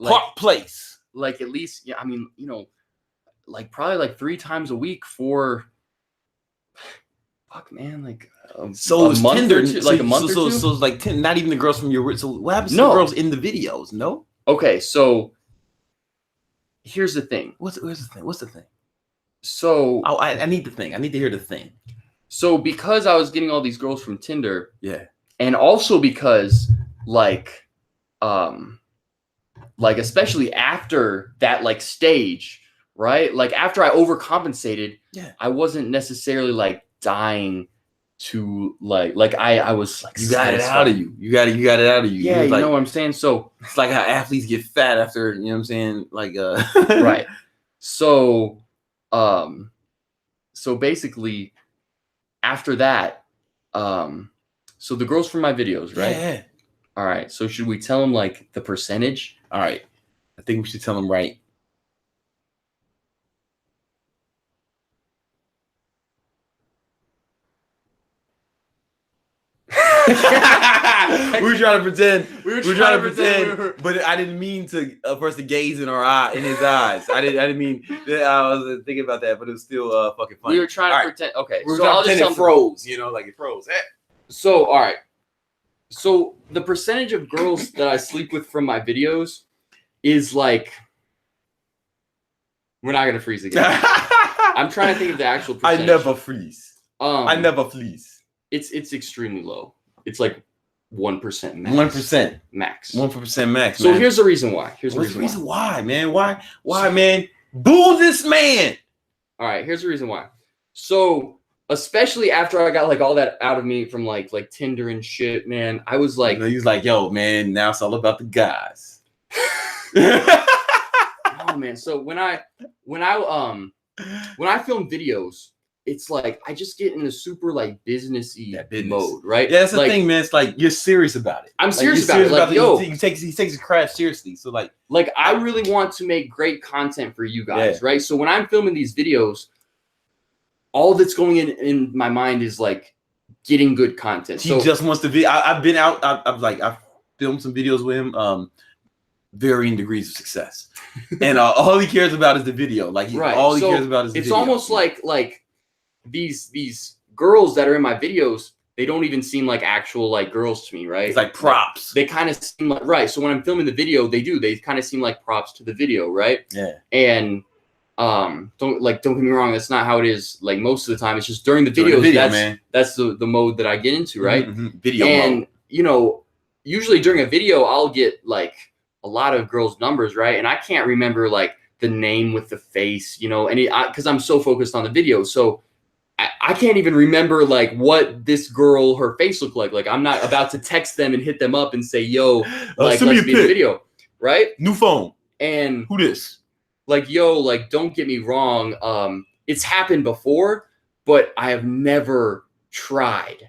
Park Place. Like at least, yeah, I mean, like probably like 3 times a week for... Fuck, man, like... So it's Tinder, like a month or two? So it's like not even the girls from your... So what happens to the girls in the videos? No? Okay, so... Here's the thing. What's the thing? So I need the thing. I need to hear the thing. So because I was getting all these girls from Tinder, yeah, and also because like especially after that like stage, right? Like after I overcompensated, yeah, I wasn't necessarily like dying to like I was like You got it satisfied. out of you. You got it out of you. Yeah, you like, know what I'm saying? So it's like how athletes get fat after, you know what I'm saying? Like right. So so basically after that, so the girls from my videos, right? Yeah. All right. So should we tell them like the percentage? All right. I think we should tell them right. We were trying to pretend. We were trying to pretend, but I didn't mean to for us to gaze in his eyes. I didn't mean. I was thinking about that, but it was still fucking funny. We were trying to pretend. Okay, we were so trying I'll to just pretend tell it froze. You know, like it froze. So all right. So the percentage of girls that I sleep with from my videos is like. We're not gonna freeze again. I'm trying to think of the actual percentage. I never freeze. I never freeze. It's extremely low. It's like 1% max. 1% max. 1% max. So here's the reason why. Here's the reason why, man. Why, man? Boo this man. All right. Here's the reason why. So especially after I got like all that out of me from like Tinder and shit, man, I was like, he was like, yo, man, now it's all about the guys. Oh man. So when I film videos, it's like I just get in a super like businessy mode, right? Yeah, that's the like, thing, man. It's like you're serious about it. I'm serious about it. Like, yo, he takes his craft seriously. So like I really want to make great content for you guys, right? So when I'm filming these videos, all that's going in my mind is like getting good content. He just wants to be. I've been out. I've filmed some videos with him. Varying degrees of success, and all he cares about is the video. Like all he cares about is the video. It's almost like these girls that are in my videos, they don't even seem like actual like girls to me, right? It's like props. They kind of seem like, right. So when I'm filming the video, they kind of seem like props to the video, right? Yeah. And don't get me wrong, that's not how it is like most of the time. It's just during the videos, that's the mode that I get into, right? Mm-hmm. Video and mode. You know, usually during a video I'll get like a lot of girls' numbers, right? And I can't remember like the name with the face, you know, because I'm so focused on the video. So I can't even remember like what this girl, her face looked like. Like I'm not about to text them and hit them up and say, yo, like let's be in the video, right? New phone. And who this? Like, yo, like don't get me wrong. It's happened before, but I have never tried,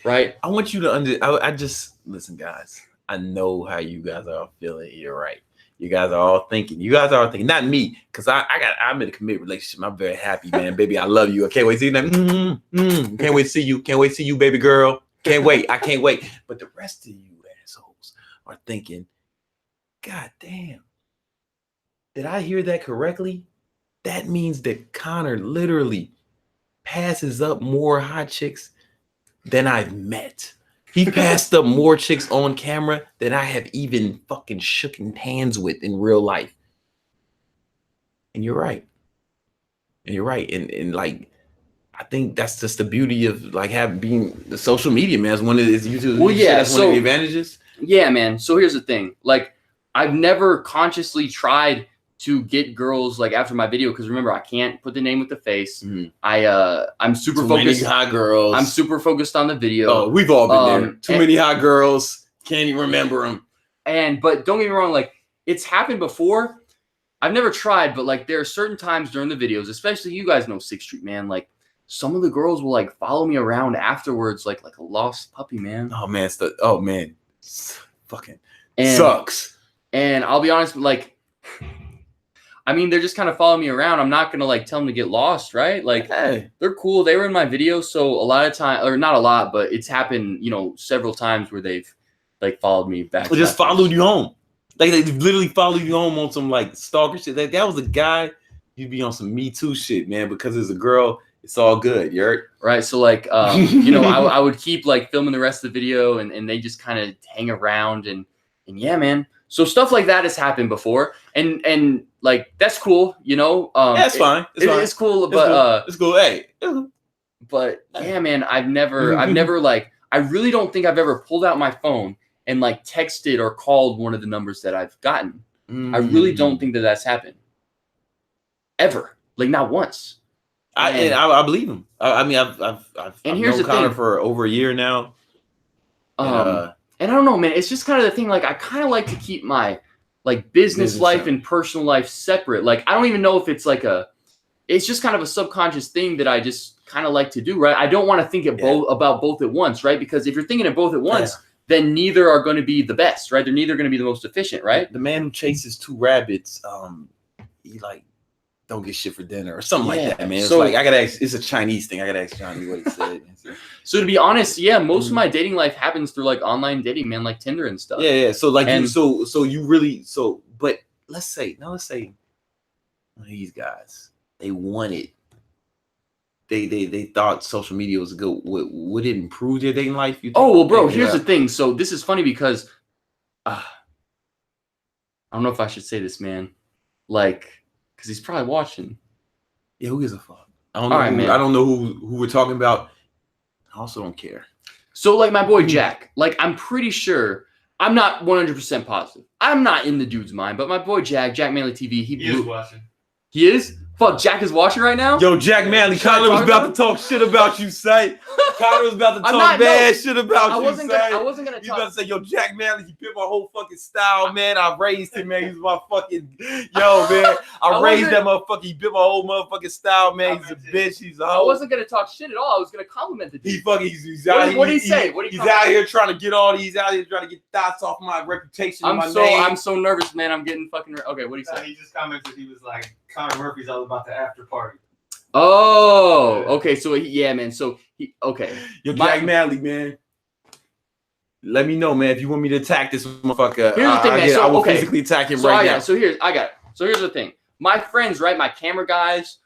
right? I want you to I just listen, guys. I know how you guys are feeling. You're right. You guys are all thinking. Not me, because I'm in a committed relationship. I'm very happy, man. Baby, I love you. I can't wait to see you. Can't wait to see you. Can't wait to see you, baby girl. Can't wait. I can't wait. But the rest of you assholes are thinking, God damn. Did I hear that correctly? That means that Connor literally passes up more hot chicks than I've met. He passed up more chicks on camera than I have even fucking shooken hands with in real life. And you're right. And like, I think that's just the beauty of like being the social media, man. It's one of the YouTube. Well, yeah, that's one of the advantages. Yeah, man. So here's the thing. Like, I've never consciously tried to get girls like after my video, because remember, I can't put the name with the face. I'm super focused. Too many hot girls. I'm super focused on the video. Oh, we've all been there. Too many hot girls. Can't even remember them. But don't get me wrong, like it's happened before. I've never tried, but like there are certain times during the videos, especially you guys know 6th Street, man. Like some of the girls will like follow me around afterwards, like a lost puppy, man. Oh man, fucking sucks. And I'll be honest, like. I mean, they're just kind of following me around. I'm not going to like tell them to get lost, right? Like, hey, they're cool. They were in my video. So a lot of time, or not a lot, but it's happened, you know, several times where they've like followed me back. Or just followed you home. Like they literally followed you home on some like stalker shit. Like, that was a guy, you'd be on some Me Too shit, man, because as a girl, it's all good. You heard? Right. So like, you know, I would keep like filming the rest of the video and they just kind of hang around and yeah, man. So stuff like that has happened before, and like that's cool, you know. Yeah, it's fine. It's cool, but it's cool. Hey, but yeah, man, I've never like, I really don't think I've ever pulled out my phone and like texted or called one of the numbers that I've gotten. I really don't think that that's happened ever, like not once. I believe him. I mean, I've known Connor for over a year now. And I don't know, man. It's just kind of the thing. Like, I kind of like to keep my like business life and personal life separate. Like, I don't even know if it's like it's just kind of a subconscious thing that I just kind of like to do, right? I don't want to think about both at once, right? Because if you're thinking of both at once, then neither are going to be the best, right? They're neither going to be the most efficient, right? The man who chases 2 rabbits, he like don't get shit for dinner or something like that, man. It's like I gotta ask. It's a Chinese thing. I gotta ask Johnny what he said. So to be honest, most of my dating life happens through like online dating, man, like Tinder and stuff. Yeah. So like, you really but let's say one of these guys, they wanted. They thought social media was good. Would it improve their dating life? You think? Oh well, bro. Here's the thing. So this is funny because I don't know if I should say this, man. Like, because he's probably watching. Yeah, who gives a fuck? I don't know. Man. I don't know who we're talking about. I also don't care. So like my boy Jack. Like I'm pretty sure. I'm not 100% positive. I'm not in the dude's mind, but my boy Jack Manley TV. He is watching. He is. Fuck, Jack is watching right now? Yo, Jack Manley, Connor was about to talk shit about you, say. Connor was about to talk bad shit about you, say. I wasn't gonna talk. He's about to say, yo, Jack Manley, he bit my whole fucking style, man. I raised him, man. He's my fucking, yo, man. I raised that motherfucker. He bit my whole motherfucking style, man. He's a bitch. He's a hoe. I wasn't gonna talk shit at all. I was gonna compliment the dude. He's out here. What did he say? He's out here trying to get he's out here trying to get thoughts off my reputation. I'm so nervous, man. I'm getting fucking. Okay, what did he say? He just commented. He was like, Connor Murphy's all about the after party. Oh, okay. So man. So okay. Yo, Jack Manley, man. Let me know, man, if you want me to attack this motherfucker. Here's the thing, man. I will physically attack him right now. So here's the thing. My friends, right? My camera guys,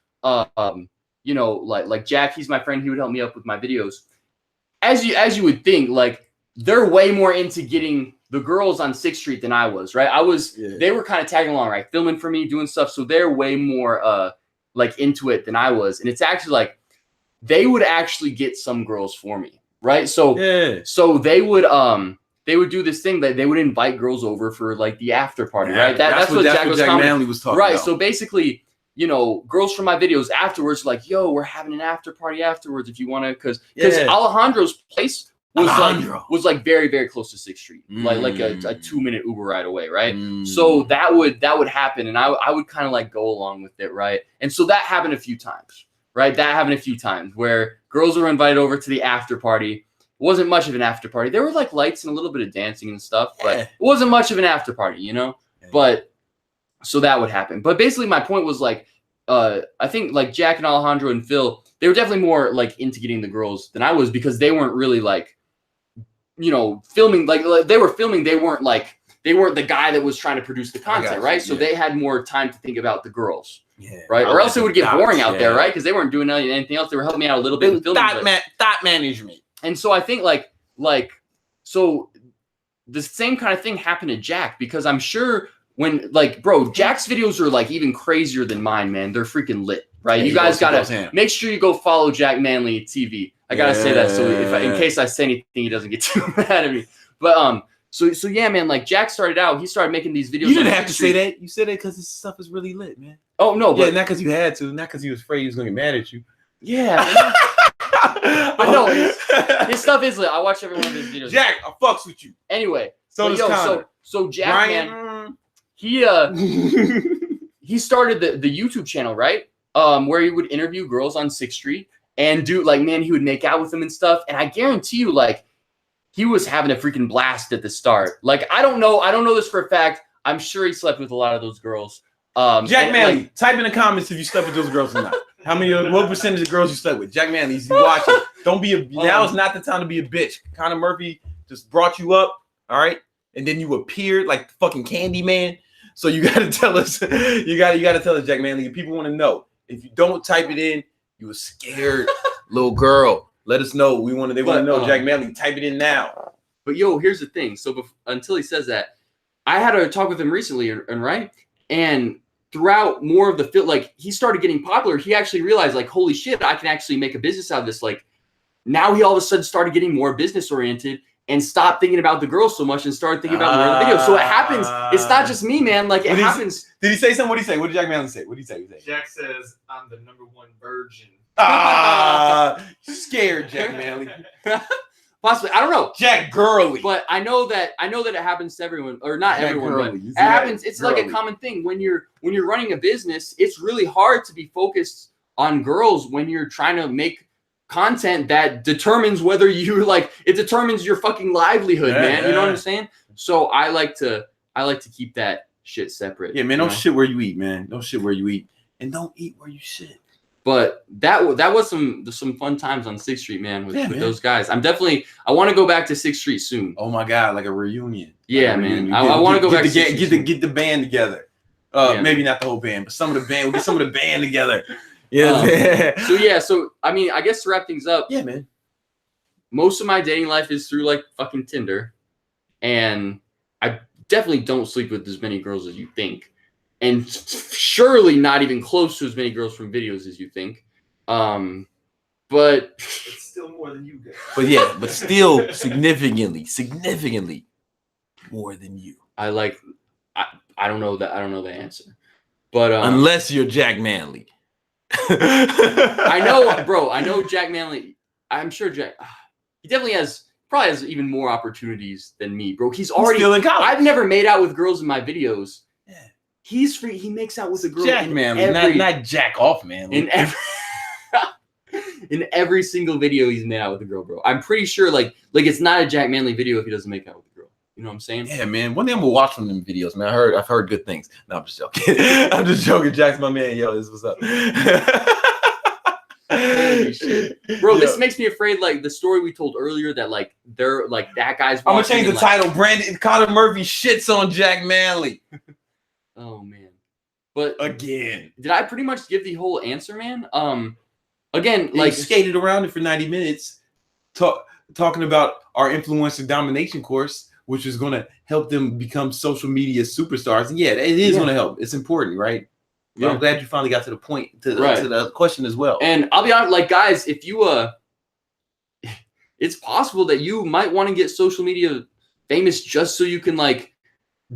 you know, like Jack, he's my friend. He would help me up with my videos. As you would think, like they're way more into getting the girls on 6th Street than I was, right? They were kind of tagging along, right? Filming for me, doing stuff. So they're way more like into it than I was. And it's actually like they would actually get some girls for me, right? So they would do this thing that they would invite girls over for like the after party, right? That's what Jack Manley was talking about. Right. So basically, you know, girls from my videos afterwards, like, yo, we're having an after party afterwards if you want to, because Alejandro's place was like very, very close to 6th Street, like a 2-minute Uber ride away, right? So that would happen, and I would kind of like go along with it, right? And so that happened a few times, right? That happened a few times where girls were invited over to the after party. It wasn't much of an after party. There were like lights and a little bit of dancing and stuff, but it wasn't much of an after party, you know? But so that would happen. But basically my point was like, I think like Jack and Alejandro and Phil, they were definitely more like into getting the girls than I was, because they weren't really like, you know, filming, like they were filming. They weren't the guy that was trying to produce the content, right? So they had more time to think about the girls, right? Or else it would get boring out there, right? Because they weren't doing anything else. They were helping me out a little bit with filming. Thought management. And so I think so the same kind of thing happened to Jack, because I'm sure when bro, Jack's videos are like even crazier than mine, man. They're freaking lit, right? Yeah, you guys gotta make sure you go follow Jack Manley TV. I gotta say that, so in case I say anything, he doesn't get too mad at me. But so yeah, man. Like Jack started out, he started making these videos. You didn't have to say that. You said it because this stuff is really lit, man. Oh no, but not because you had to, not because he was afraid he was gonna get mad at you. Yeah. I know his stuff is lit. I watch every one of his videos. Jack, I fucks with you. Anyway, so Jack, Ryan, man, he started the YouTube channel, right? Where he would interview girls on 6th Street and do he would make out with them and stuff. And I guarantee you, like, he was having a freaking blast at the start. Like, I don't know this for a fact. I'm sure he slept with a lot of those girls. Jack Manley, type in the comments if you slept with those girls or not. What percentage of girls you slept with? Jack Manley, you watching. Don't be now is not the time to be a bitch. Connor Murphy just brought you up, all right? And then you appeared like the fucking Candyman. So you gotta tell us, you gotta tell us, Jack Manley. If people want to know, if you don't type it in, you a scared little girl. Let us know. They want to know, Jack Manley. Type it in now. But yo, here's the thing. So until he says that, I had a talk with him recently, and throughout more of the film, like he started getting popular. He actually realized, like, holy shit, I can actually make a business out of this. Like, now he all of a sudden started getting more business oriented and stopped thinking about the girls so much and started thinking about more of the videos. So it happens. It's not just me, man. Like, it happens. Did he say something? What did he say? What did Jack Manley say? What did he say? Jack says, I'm the #1 virgin. Scared Jack Manley. Possibly, I don't know. Jack Gurley. But I know that it happens to everyone, or not Jack everyone, Gurley. but it happens. It's like a common thing when you're running a business. It's really hard to be focused on girls when you're trying to make content that determines whether you it determines your fucking livelihood, man. You know what I'm saying? So I like to keep that shit separate. Yeah, man. Don't shit where you eat, man. Don't shit where you eat, and don't eat where you shit. But that was some fun times on 6th Street, man, with those guys. I want to go back to 6th Street soon. Oh my God, like a reunion. Yeah, man. I want to go back to get the band together. Maybe not the whole band, but some of the band. We'll get some of the band together. Yeah. So I mean, I guess to wrap things up. Yeah, man. Most of my dating life is through fucking Tinder, and I definitely don't sleep with as many girls as you think. And surely not even close to as many girls from videos as you think. But it's still more than you get. But still significantly more than you. I don't know that. I don't know the answer. But unless you're Jack Manley. I know Jack Manley. I'm sure Jack. He definitely probably has even more opportunities than me, bro. He's already still in college. I've never made out with girls in my videos. Yeah. He's free. He makes out with a girl. Jack Manley, not Jack off, man. In every single video he's made out with a girl, bro. I'm pretty sure it's not a Jack Manley video if he doesn't make out with a girl. You know what I'm saying? Yeah, man. One day I'm gonna watch one of them videos, man. I've heard good things. No, I'm just joking. I'm just joking. Jack's my man. Yo, this is what's up. Holy shit. Bro, this makes me afraid, the story we told earlier that they're that guy's I'm gonna change the title. Brandon Connor Murphy shits on Jack Manley. Oh man. But again, did I pretty much give the whole answer, man? Again, skated around it for 90 minutes talking about our influencer domination course, which is going to help them become social media superstars. And yeah, it is going to help. It's important, right? Yeah. I'm glad you finally got to the point to the question as well. And I'll be honest, guys, if you it's possible that you might want to get social media famous just so you can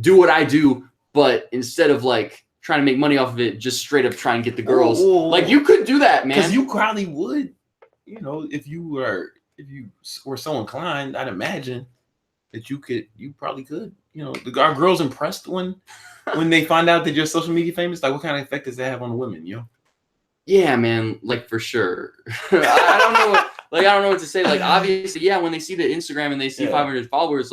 do what I do, but instead of trying to make money off of it, just straight up try and get the girls. You could do that, man. Because you probably would, if you were so inclined, I'd imagine that you probably could. Are girls impressed when they find out that you're social media famous? What kind of effect does that have on the women, Yeah, man, for sure. I don't know I don't know what to say. Obviously, yeah, when they see the Instagram and they see 500 followers,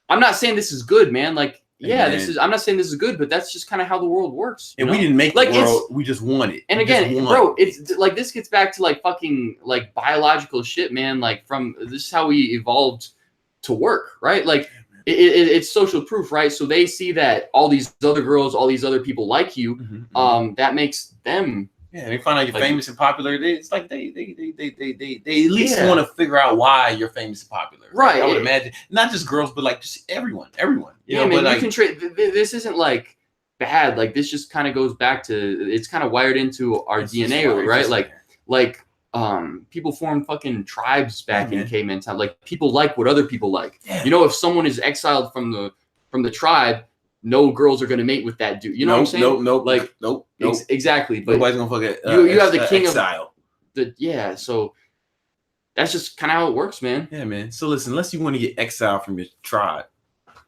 I'm not saying this is good, man. I'm not saying this is good, but that's just kind of how the world works. And we didn't make the world, we just want it. And again, bro, it's this gets back to fucking biological shit, man. This is how we evolved to work, right? It's social proof, right? So they see that all these other girls, all these other people like you, that makes them. Yeah, they find out you're famous and popular. It's they at least want to figure out why you're famous and popular. Right. I would imagine not just girls, but just everyone. Yeah, man, you can trade. This isn't bad. This just kind of goes back to it's kind of wired into our DNA, right? People formed fucking tribes back in caveman time. People like what other people like. Yeah. If someone is exiled from the tribe, no girls are gonna mate with that dude. You know what I'm saying? Nope. Exactly. But nobody's gonna fuck it. You have the king exile. So that's just kind of how it works, man. Yeah, man. So listen, unless you want to get exiled from your tribe,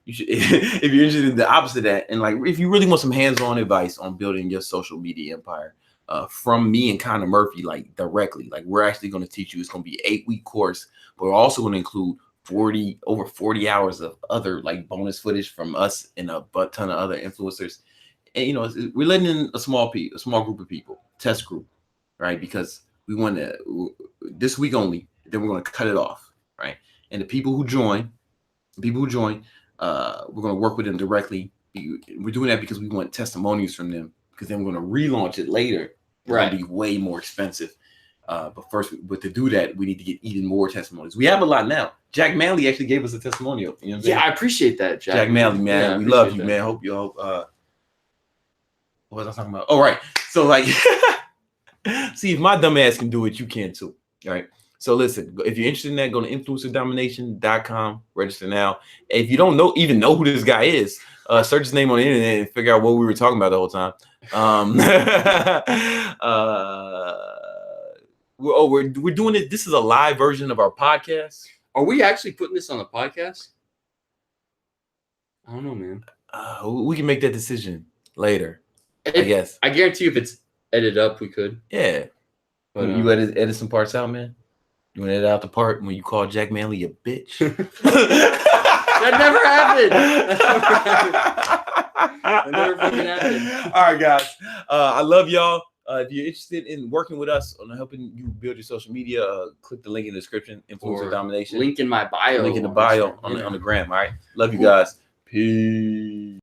you should. If you're interested in the opposite of that, and if you really want some hands-on advice on building your social media empire, from me and Connor Murphy, directly, we're actually going to teach you. It's going to be an 8-week course, but we're also going to include over 40 hours of other bonus footage from us and a butt ton of other influencers. And we're letting in a small group of people, test group, right? Because we want to this week only. Then we're going to cut it off, right? And the people who join, we're going to work with them directly. We're doing that because we want testimonials from them. Because then we're going to relaunch it later. It's going to be way more expensive. But to do that, we need to get even more testimonies. We have a lot now. Jack Manley actually gave us a testimonial. You know what I'm saying? I appreciate that, Jack. Jack Manley, man. Yeah, we love you, man. Hope what was I talking about? Oh, right. So see, if my dumb ass can do it, you can too. All right. So listen, if you're interested in that, go to influencerdomination.com, register now. If you don't even know who this guy is, search his name on the internet and figure out what we were talking about the whole time. we're doing it. This is a live version of our podcast. Are we actually putting this on the podcast? I don't know, man. We can make that decision later. I guess. I guarantee you if it's edited up, we could. Yeah. But you edit some parts out, man. You want to edit out the part when you call Jack Manley a bitch? That never happened. That never fucking happened. All right, guys. I love y'all. If you're interested in working with us on helping you build your social media, click the link in the description. Influencer Domination. Link in my bio. Link in the bio on the gram. All right. Love you guys. Peace.